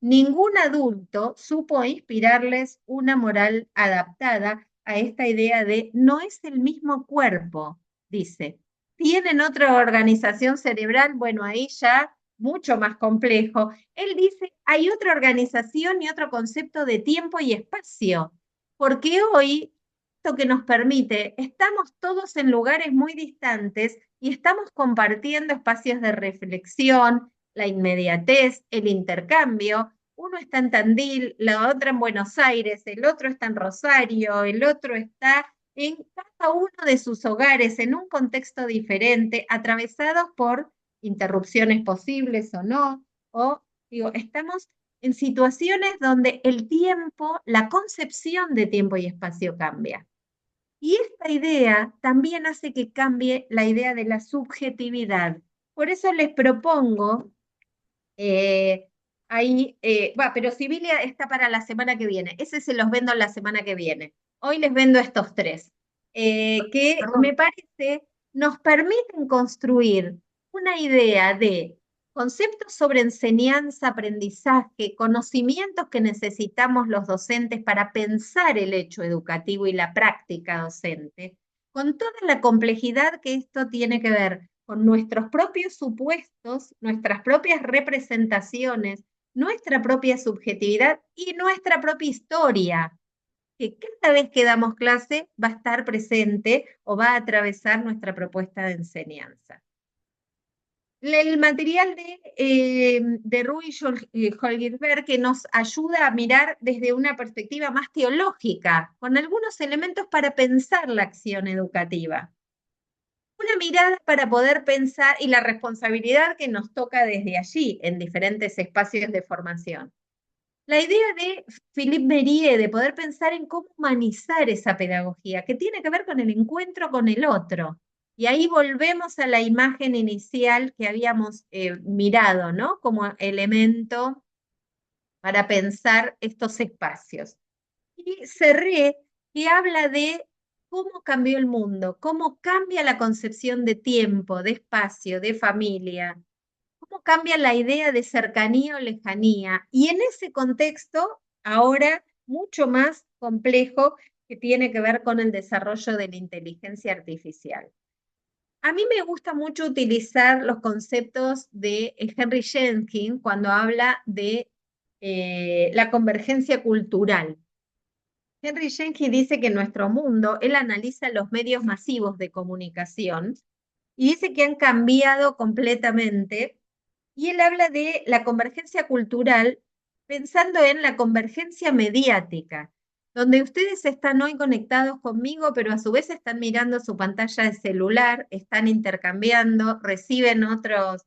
Ningún adulto supo inspirarles una moral adaptada a esta idea de no es el mismo cuerpo, dice. Tienen otra organización cerebral, bueno, ahí ya mucho más complejo. Él dice, hay otra organización y otro concepto de tiempo y espacio, porque hoy esto que nos permite, estamos todos en lugares muy distantes y estamos compartiendo espacios de reflexión, la inmediatez, el intercambio. Uno está en Tandil, la otra en Buenos Aires, el otro está en Rosario, el otro está en cada uno de sus hogares, en un contexto diferente, atravesados por interrupciones posibles o no, o digo, estamos en situaciones donde el tiempo, la concepción de tiempo y espacio cambia. Y esta idea también hace que cambie la idea de la subjetividad. Por eso les propongo pero Sibilia está para la semana que viene. Ese se los vendo la semana que viene. Hoy les vendo estos tres, que me parece nos permiten construir una idea de conceptos sobre enseñanza, aprendizaje, conocimientos que necesitamos los docentes para pensar el hecho educativo y la práctica docente, con toda la complejidad que esto tiene que ver con nuestros propios supuestos, nuestras propias representaciones, nuestra propia subjetividad y nuestra propia historia, que cada vez que damos clase va a estar presente o va a atravesar nuestra propuesta de enseñanza. El material de Ruy Holgerberg que nos ayuda a mirar desde una perspectiva más teológica, con algunos elementos para pensar la acción educativa. Una mirada para poder pensar y la responsabilidad que nos toca desde allí en diferentes espacios de formación. La idea de Philippe Mérieux de poder pensar en cómo humanizar esa pedagogía, que tiene que ver con el encuentro con el otro. Y ahí volvemos a la imagen inicial que habíamos mirado, ¿no? Como elemento para pensar estos espacios. Y cerré que habla de cómo cambió el mundo, cómo cambia la concepción de tiempo, de espacio, de familia, cómo cambia la idea de cercanía o lejanía. Y en ese contexto, ahora mucho más complejo, que tiene que ver con el desarrollo de la inteligencia artificial. A mí me gusta mucho utilizar los conceptos de Henry Jenkins cuando habla de la convergencia cultural. Henry Jenkins dice que en nuestro mundo, él analiza los medios masivos de comunicación y dice que han cambiado completamente. Y él habla de la convergencia cultural pensando en la convergencia mediática, donde ustedes están hoy conectados conmigo, pero a su vez están mirando su pantalla de celular, están intercambiando, reciben otros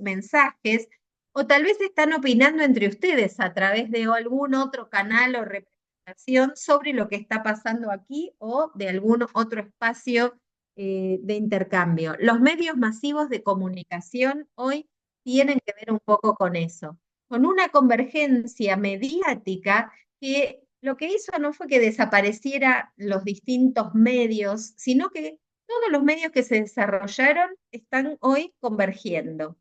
mensajes, o tal vez están opinando entre ustedes a través de algún otro canal o representación sobre lo que está pasando aquí o de algún otro espacio de intercambio. Los medios masivos de comunicación hoy tienen que ver un poco con eso, con una convergencia mediática que lo que hizo no fue que desapareciera los distintos medios, sino que todos los medios que se desarrollaron están hoy convergiendo.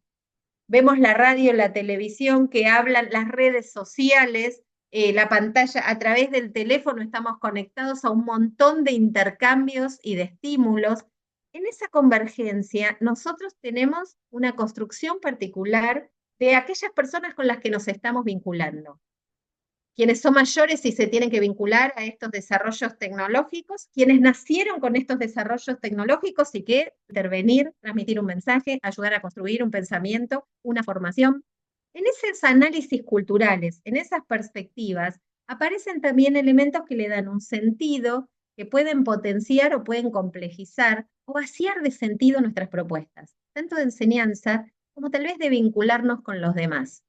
Vemos la radio, la televisión que hablan, las redes sociales, la pantalla, a través del teléfono estamos conectados a un montón de intercambios y de estímulos. En esa convergencia, nosotros tenemos una construcción particular de aquellas personas con las que nos estamos vinculando. Quienes son mayores y se tienen que vincular a estos desarrollos tecnológicos, quienes nacieron con estos desarrollos tecnológicos y que intervenir, transmitir un mensaje, ayudar a construir un pensamiento, una formación. En esos análisis culturales, en esas perspectivas, aparecen también elementos que le dan un sentido, que pueden potenciar o pueden complejizar o vaciar de sentido nuestras propuestas, tanto de enseñanza como tal vez de vincularnos con los demás.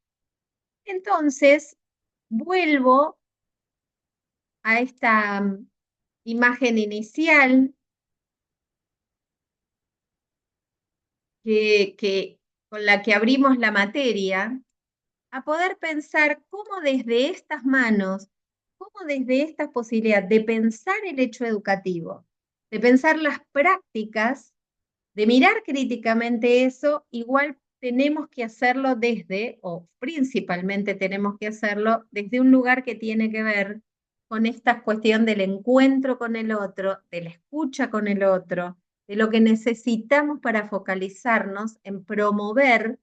Entonces, vuelvo a esta imagen inicial con la que abrimos la materia, a poder pensar cómo desde estas manos, cómo desde esta posibilidad de pensar el hecho educativo, de pensar las prácticas, de mirar críticamente eso, igual tenemos que hacerlo desde, o principalmente tenemos que hacerlo desde un lugar que tiene que ver con esta cuestión del encuentro con el otro, de la escucha con el otro, de lo que necesitamos para focalizarnos en promover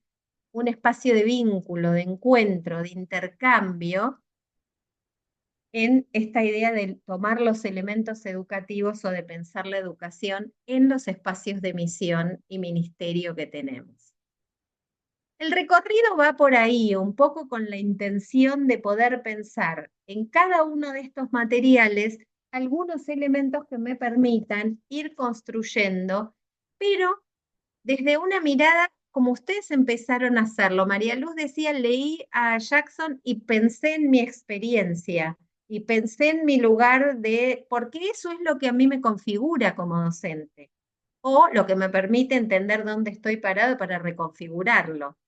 un espacio de vínculo, de encuentro, de intercambio, en esta idea de tomar los elementos educativos o de pensar la educación en los espacios de misión y ministerio que tenemos. El recorrido va por ahí, un poco con la intención de poder pensar en cada uno de estos materiales algunos elementos que me permitan ir construyendo, pero desde una mirada como ustedes empezaron a hacerlo. María Luz decía, leí a Jackson y pensé en mi experiencia y pensé en mi lugar porque eso es lo que a mí me configura como docente o lo que me permite entender dónde estoy parado para reconfigurarlo.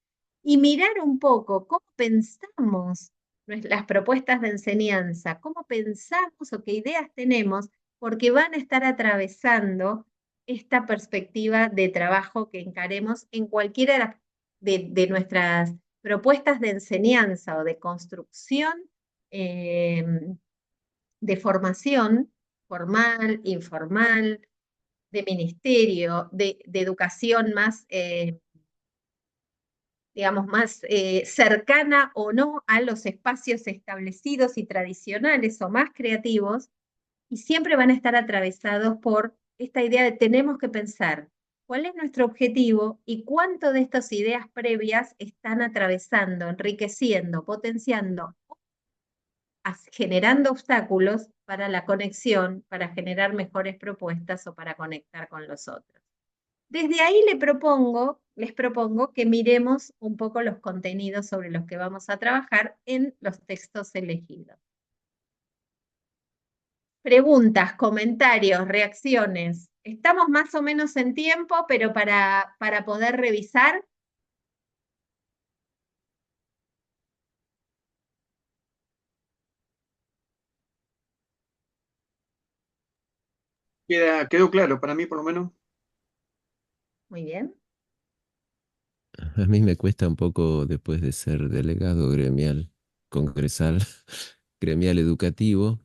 Y mirar un poco cómo pensamos las propuestas de enseñanza, cómo pensamos o qué ideas tenemos, porque van a estar atravesando esta perspectiva de trabajo que encaremos en cualquiera de nuestras propuestas de enseñanza o de construcción de formación formal, informal, de ministerio, de educación más, digamos, más cercana o no a los espacios establecidos y tradicionales o más creativos, y siempre van a estar atravesados por esta idea de tenemos que pensar cuál es nuestro objetivo y cuánto de estas ideas previas están atravesando, enriqueciendo, potenciando, generando obstáculos para la conexión, para generar mejores propuestas o para conectar con los otros. Desde ahí les propongo que miremos un poco los contenidos sobre los que vamos a trabajar en los textos elegidos. Preguntas, comentarios, reacciones. Estamos más o menos en tiempo, pero para poder revisar. Quedó claro, para mí por lo menos. Muy bien. A mí me cuesta un poco, después de ser delegado gremial, congresal, gremial educativo,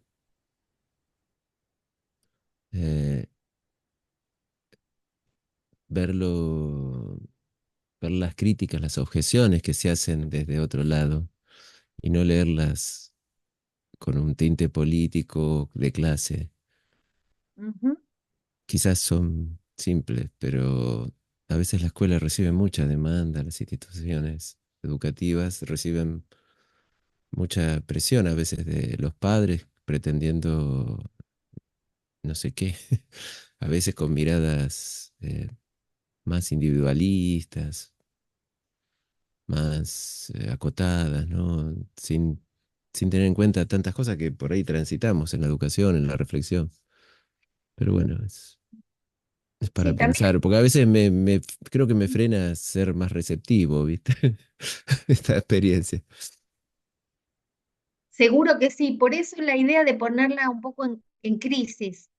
eh, verlo, ver las críticas, las objeciones que se hacen desde otro lado y no leerlas con un tinte político de clase. Ujú. Quizás son simples, pero a veces la escuela recibe mucha demanda, las instituciones educativas reciben mucha presión a veces de los padres pretendiendo no sé qué, a veces con miradas más individualistas, más acotadas, ¿no? Sin tener en cuenta tantas cosas que por ahí transitamos en la educación, en la reflexión. Pero bueno, es para Sí, también. pensar, porque a veces creo que me frena ser más receptivo, ¿viste? Esta experiencia. Seguro que sí, por eso la idea de ponerla un poco en crisis,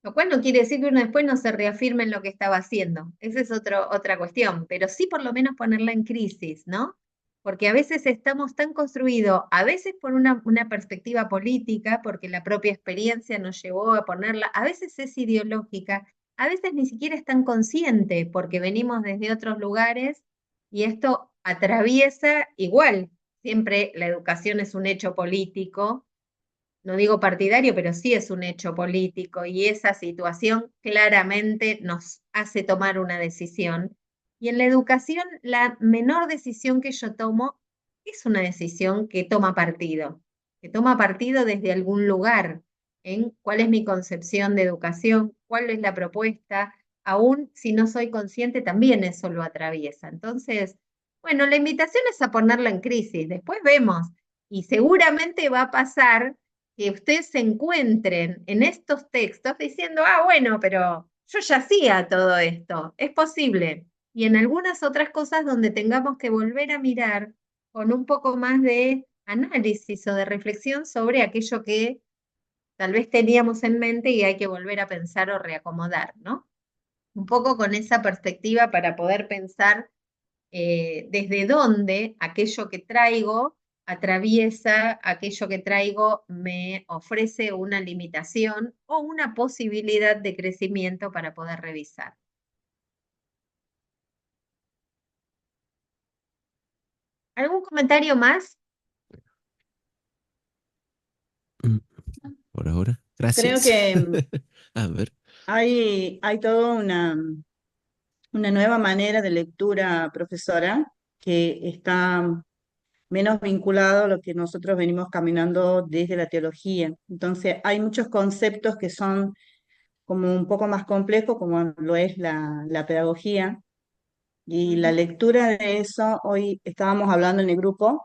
lo cual no quiere decir que uno después no se reafirme en lo que estaba haciendo, esa es otra cuestión, pero sí por lo menos ponerla en crisis, ¿no? Porque a veces estamos tan construidos, a veces por una perspectiva política, porque la propia experiencia nos llevó a ponerla, a veces es ideológica, a veces ni siquiera es tan consciente, porque venimos desde otros lugares y esto atraviesa igual. Siempre la educación es un hecho político, no digo partidario, pero sí es un hecho político y esa situación claramente nos hace tomar una decisión. Y en la educación, la menor decisión que yo tomo es una decisión que toma partido desde algún lugar, en cuál es mi concepción de educación, cuál es la propuesta, aún si no soy consciente, también eso lo atraviesa. Entonces, bueno, la invitación es a ponerla en crisis, después vemos, y seguramente va a pasar que ustedes se encuentren en estos textos diciendo, ah, bueno, pero yo ya hacía todo esto, es posible. Y en algunas otras cosas donde tengamos que volver a mirar con un poco más de análisis o de reflexión sobre aquello que tal vez teníamos en mente y hay que volver a pensar o reacomodar, ¿no? Un poco con esa perspectiva para poder pensar desde dónde aquello que traigo atraviesa, aquello que traigo me ofrece una limitación o una posibilidad de crecimiento para poder revisar. ¿Algún comentario más? Por ahora, Creo gracias. que A ver. hay toda una nueva manera de lectura, profesora, que está menos vinculado a lo que nosotros venimos caminando desde la teología. Entonces, hay muchos conceptos que son como un poco más complejos, como lo es la pedagogía, y la Ujú. lectura de eso, hoy estábamos hablando en el grupo,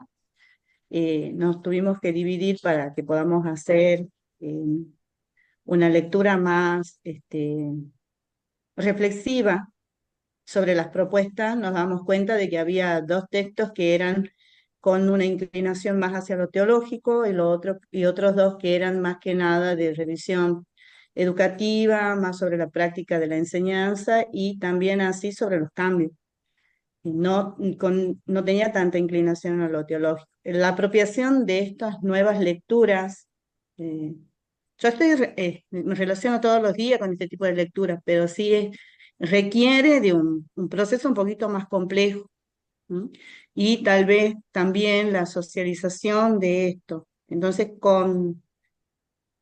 nos tuvimos que dividir para que podamos hacer eh, una lectura más reflexiva sobre las propuestas. Nos damos cuenta de que había dos textos que eran con una inclinación más hacia lo teológico y otros dos que eran más que nada de revisión educativa, más sobre la práctica de la enseñanza y también así sobre los cambios. No tenía tanta inclinación a lo teológico. La apropiación de estas nuevas lecturas, eh, yo me relaciono todos los días con este tipo de lecturas, pero sí requiere de un proceso un poquito más complejo. ¿Mm? Y tal vez también la socialización de esto. Entonces, con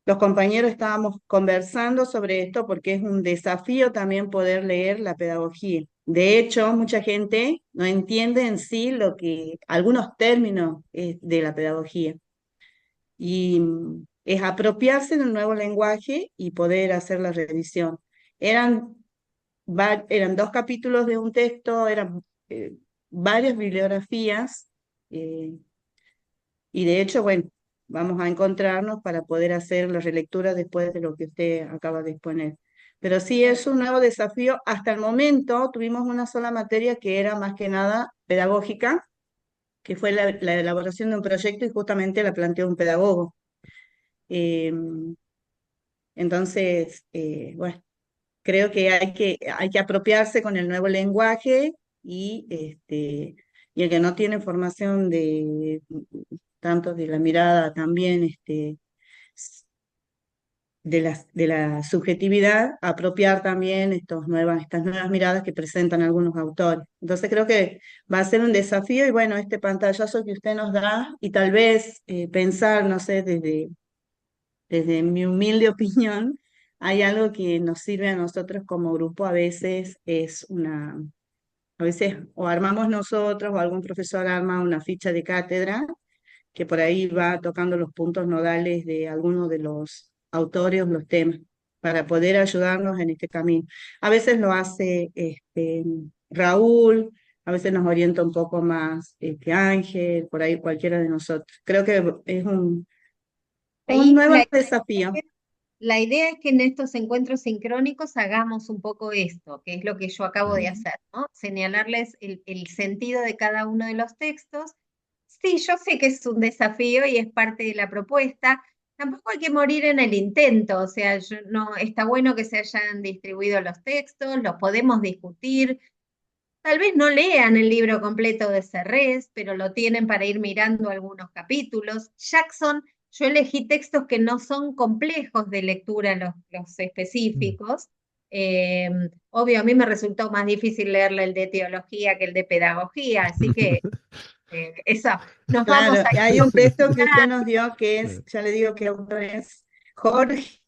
los compañeros estábamos conversando sobre esto porque es un desafío también poder leer la pedagogía. De hecho, mucha gente no entiende en sí algunos términos de la pedagogía. Y es apropiarse de un nuevo lenguaje y poder hacer la revisión. Eran, eran 2 capítulos de un texto, eran varias bibliografías, eh, y de hecho, bueno, vamos a encontrarnos para poder hacer la relectura después de lo que usted acaba de exponer. Pero sí es un nuevo desafío. Hasta el momento tuvimos una sola materia que era más que nada pedagógica, que fue la elaboración de un proyecto y justamente la planteó un pedagogo. Eh, entonces, bueno, creo que hay que apropiarse con el nuevo lenguaje y el que no tiene formación tanto de la mirada también de la subjetividad, apropiar también estas nuevas miradas que presentan algunos autores. Entonces creo que va a ser un desafío y bueno, este pantallazo que usted nos da y tal vez pensar, no sé, desde mi humilde opinión, hay algo que nos sirve a nosotros como grupo, a veces o armamos nosotros o algún profesor arma una ficha de cátedra que por ahí va tocando los puntos nodales de algunos de los autores o los temas para poder ayudarnos en este camino. A veces lo hace Raúl, a veces nos orienta un poco más Ángel, por ahí cualquiera de nosotros. Creo que es un Ahí nuevo desafío. la idea es que en estos encuentros sincrónicos hagamos un poco esto, que es lo que yo acabo de hacer, ¿no? Señalarles el sentido de cada uno de los textos. Sí, yo sé que es un desafío y es parte de la propuesta. Tampoco hay que morir en el intento, o sea, no, está bueno que se hayan distribuido los textos, los podemos discutir. Tal vez no lean el libro completo de Serres, pero lo tienen para ir mirando algunos capítulos. Jackson, yo elegí textos que no son complejos de lectura, los específicos. Obvio, a mí me resultó más difícil leerle el de teología que el de pedagogía, así que eso, nos vamos Claro, a y hay un texto que usted encontrar. nos dio que es, ya le digo qué autor es, Jorge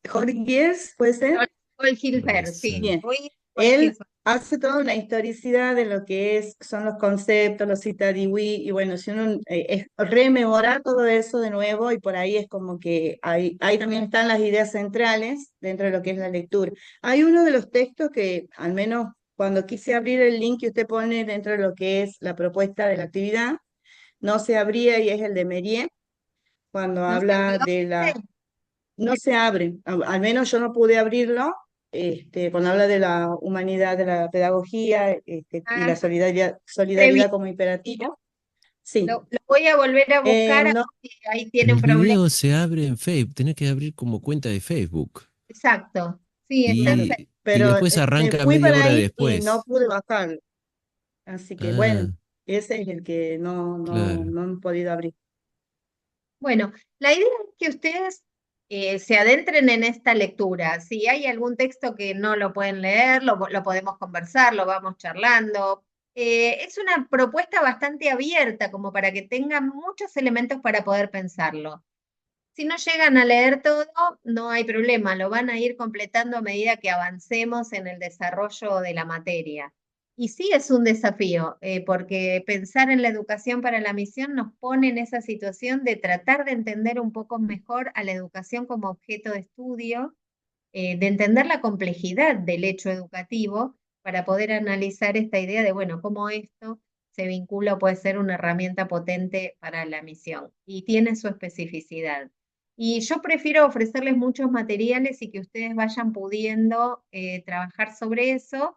Gies, ¿puede ser? Paul Hilfer, sí. Bien. Hoy, Él hace toda una historicidad de lo que son los conceptos, los citadiwi, y bueno, si uno es rememorar todo eso de nuevo, y por ahí es como que ahí también están las ideas centrales dentro de lo que es la lectura. Hay uno de los textos que, al menos cuando quise abrir el link que usted pone dentro de lo que es la propuesta de la actividad, no se abría y es el de Merier, cuando ¿no se habla abrió? de no se abre, al menos yo no pude abrirlo, cuando habla de la humanidad, de la pedagogía, y la Ah, solidaridad como imperativo. Sí, lo voy a volver a buscar a no, ver si ahí tiene El un problema. video se abre en Facebook, tenés que abrir como cuenta de Facebook. Exacto. Sí, está en claro, Facebook. Y pero después me arranca fui media para hora ahí y no después. pude bajarlo. Así que Ah, bueno, ese es el que claro. no he podido abrir. Bueno, la idea es que ustedes se adentren en esta lectura. Si hay algún texto que no lo pueden leer, lo podemos conversar, lo vamos charlando. Es una propuesta bastante abierta, como para que tengan muchos elementos para poder pensarlo. Si no llegan a leer todo, no hay problema, lo van a ir completando a medida que avancemos en el desarrollo de la materia. Y sí es un desafío, porque pensar en la educación para la misión nos pone en esa situación de tratar de entender un poco mejor a la educación como objeto de estudio, de entender la complejidad del hecho educativo para poder analizar esta idea de, bueno, cómo esto se vincula o puede ser una herramienta potente para la misión y tiene su especificidad. Y yo prefiero ofrecerles muchos materiales y que ustedes vayan pudiendo trabajar sobre eso,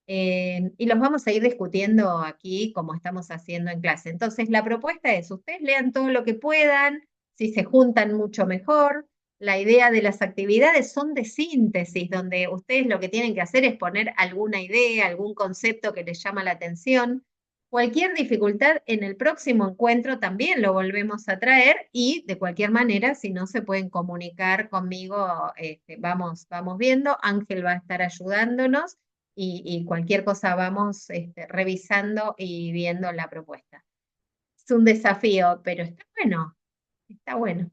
y los vamos a ir discutiendo aquí como estamos haciendo en clase. Entonces, la propuesta es, ustedes lean todo lo que puedan, si se juntan mucho mejor. la idea de las actividades son de síntesis, donde ustedes lo que tienen que hacer es poner alguna idea, algún concepto que les llama la atención. Cualquier dificultad en el próximo encuentro también lo volvemos a traer y de cualquier manera, si no se pueden comunicar conmigo, vamos viendo. Ángel va a estar ayudándonos y cualquier cosa vamos revisando y viendo la propuesta. Es un desafío, pero está bueno, está bueno.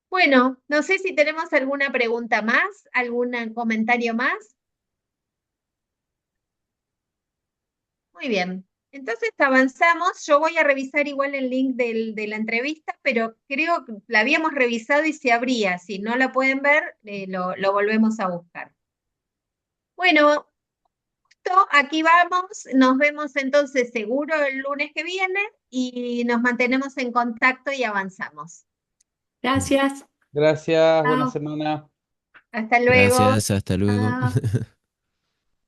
Bueno, no sé si tenemos alguna pregunta más, algún comentario más. Muy bien. Entonces avanzamos. Yo voy a revisar igual el link de la entrevista, pero creo que la habíamos revisado y se abría. Si no la pueden ver, lo volvemos a buscar. Bueno, aquí vamos. Nos vemos entonces seguro el lunes que viene y nos mantenemos en contacto y avanzamos. Gracias. Gracias, buena Chao. semana. Hasta luego. Gracias, hasta luego. Chao.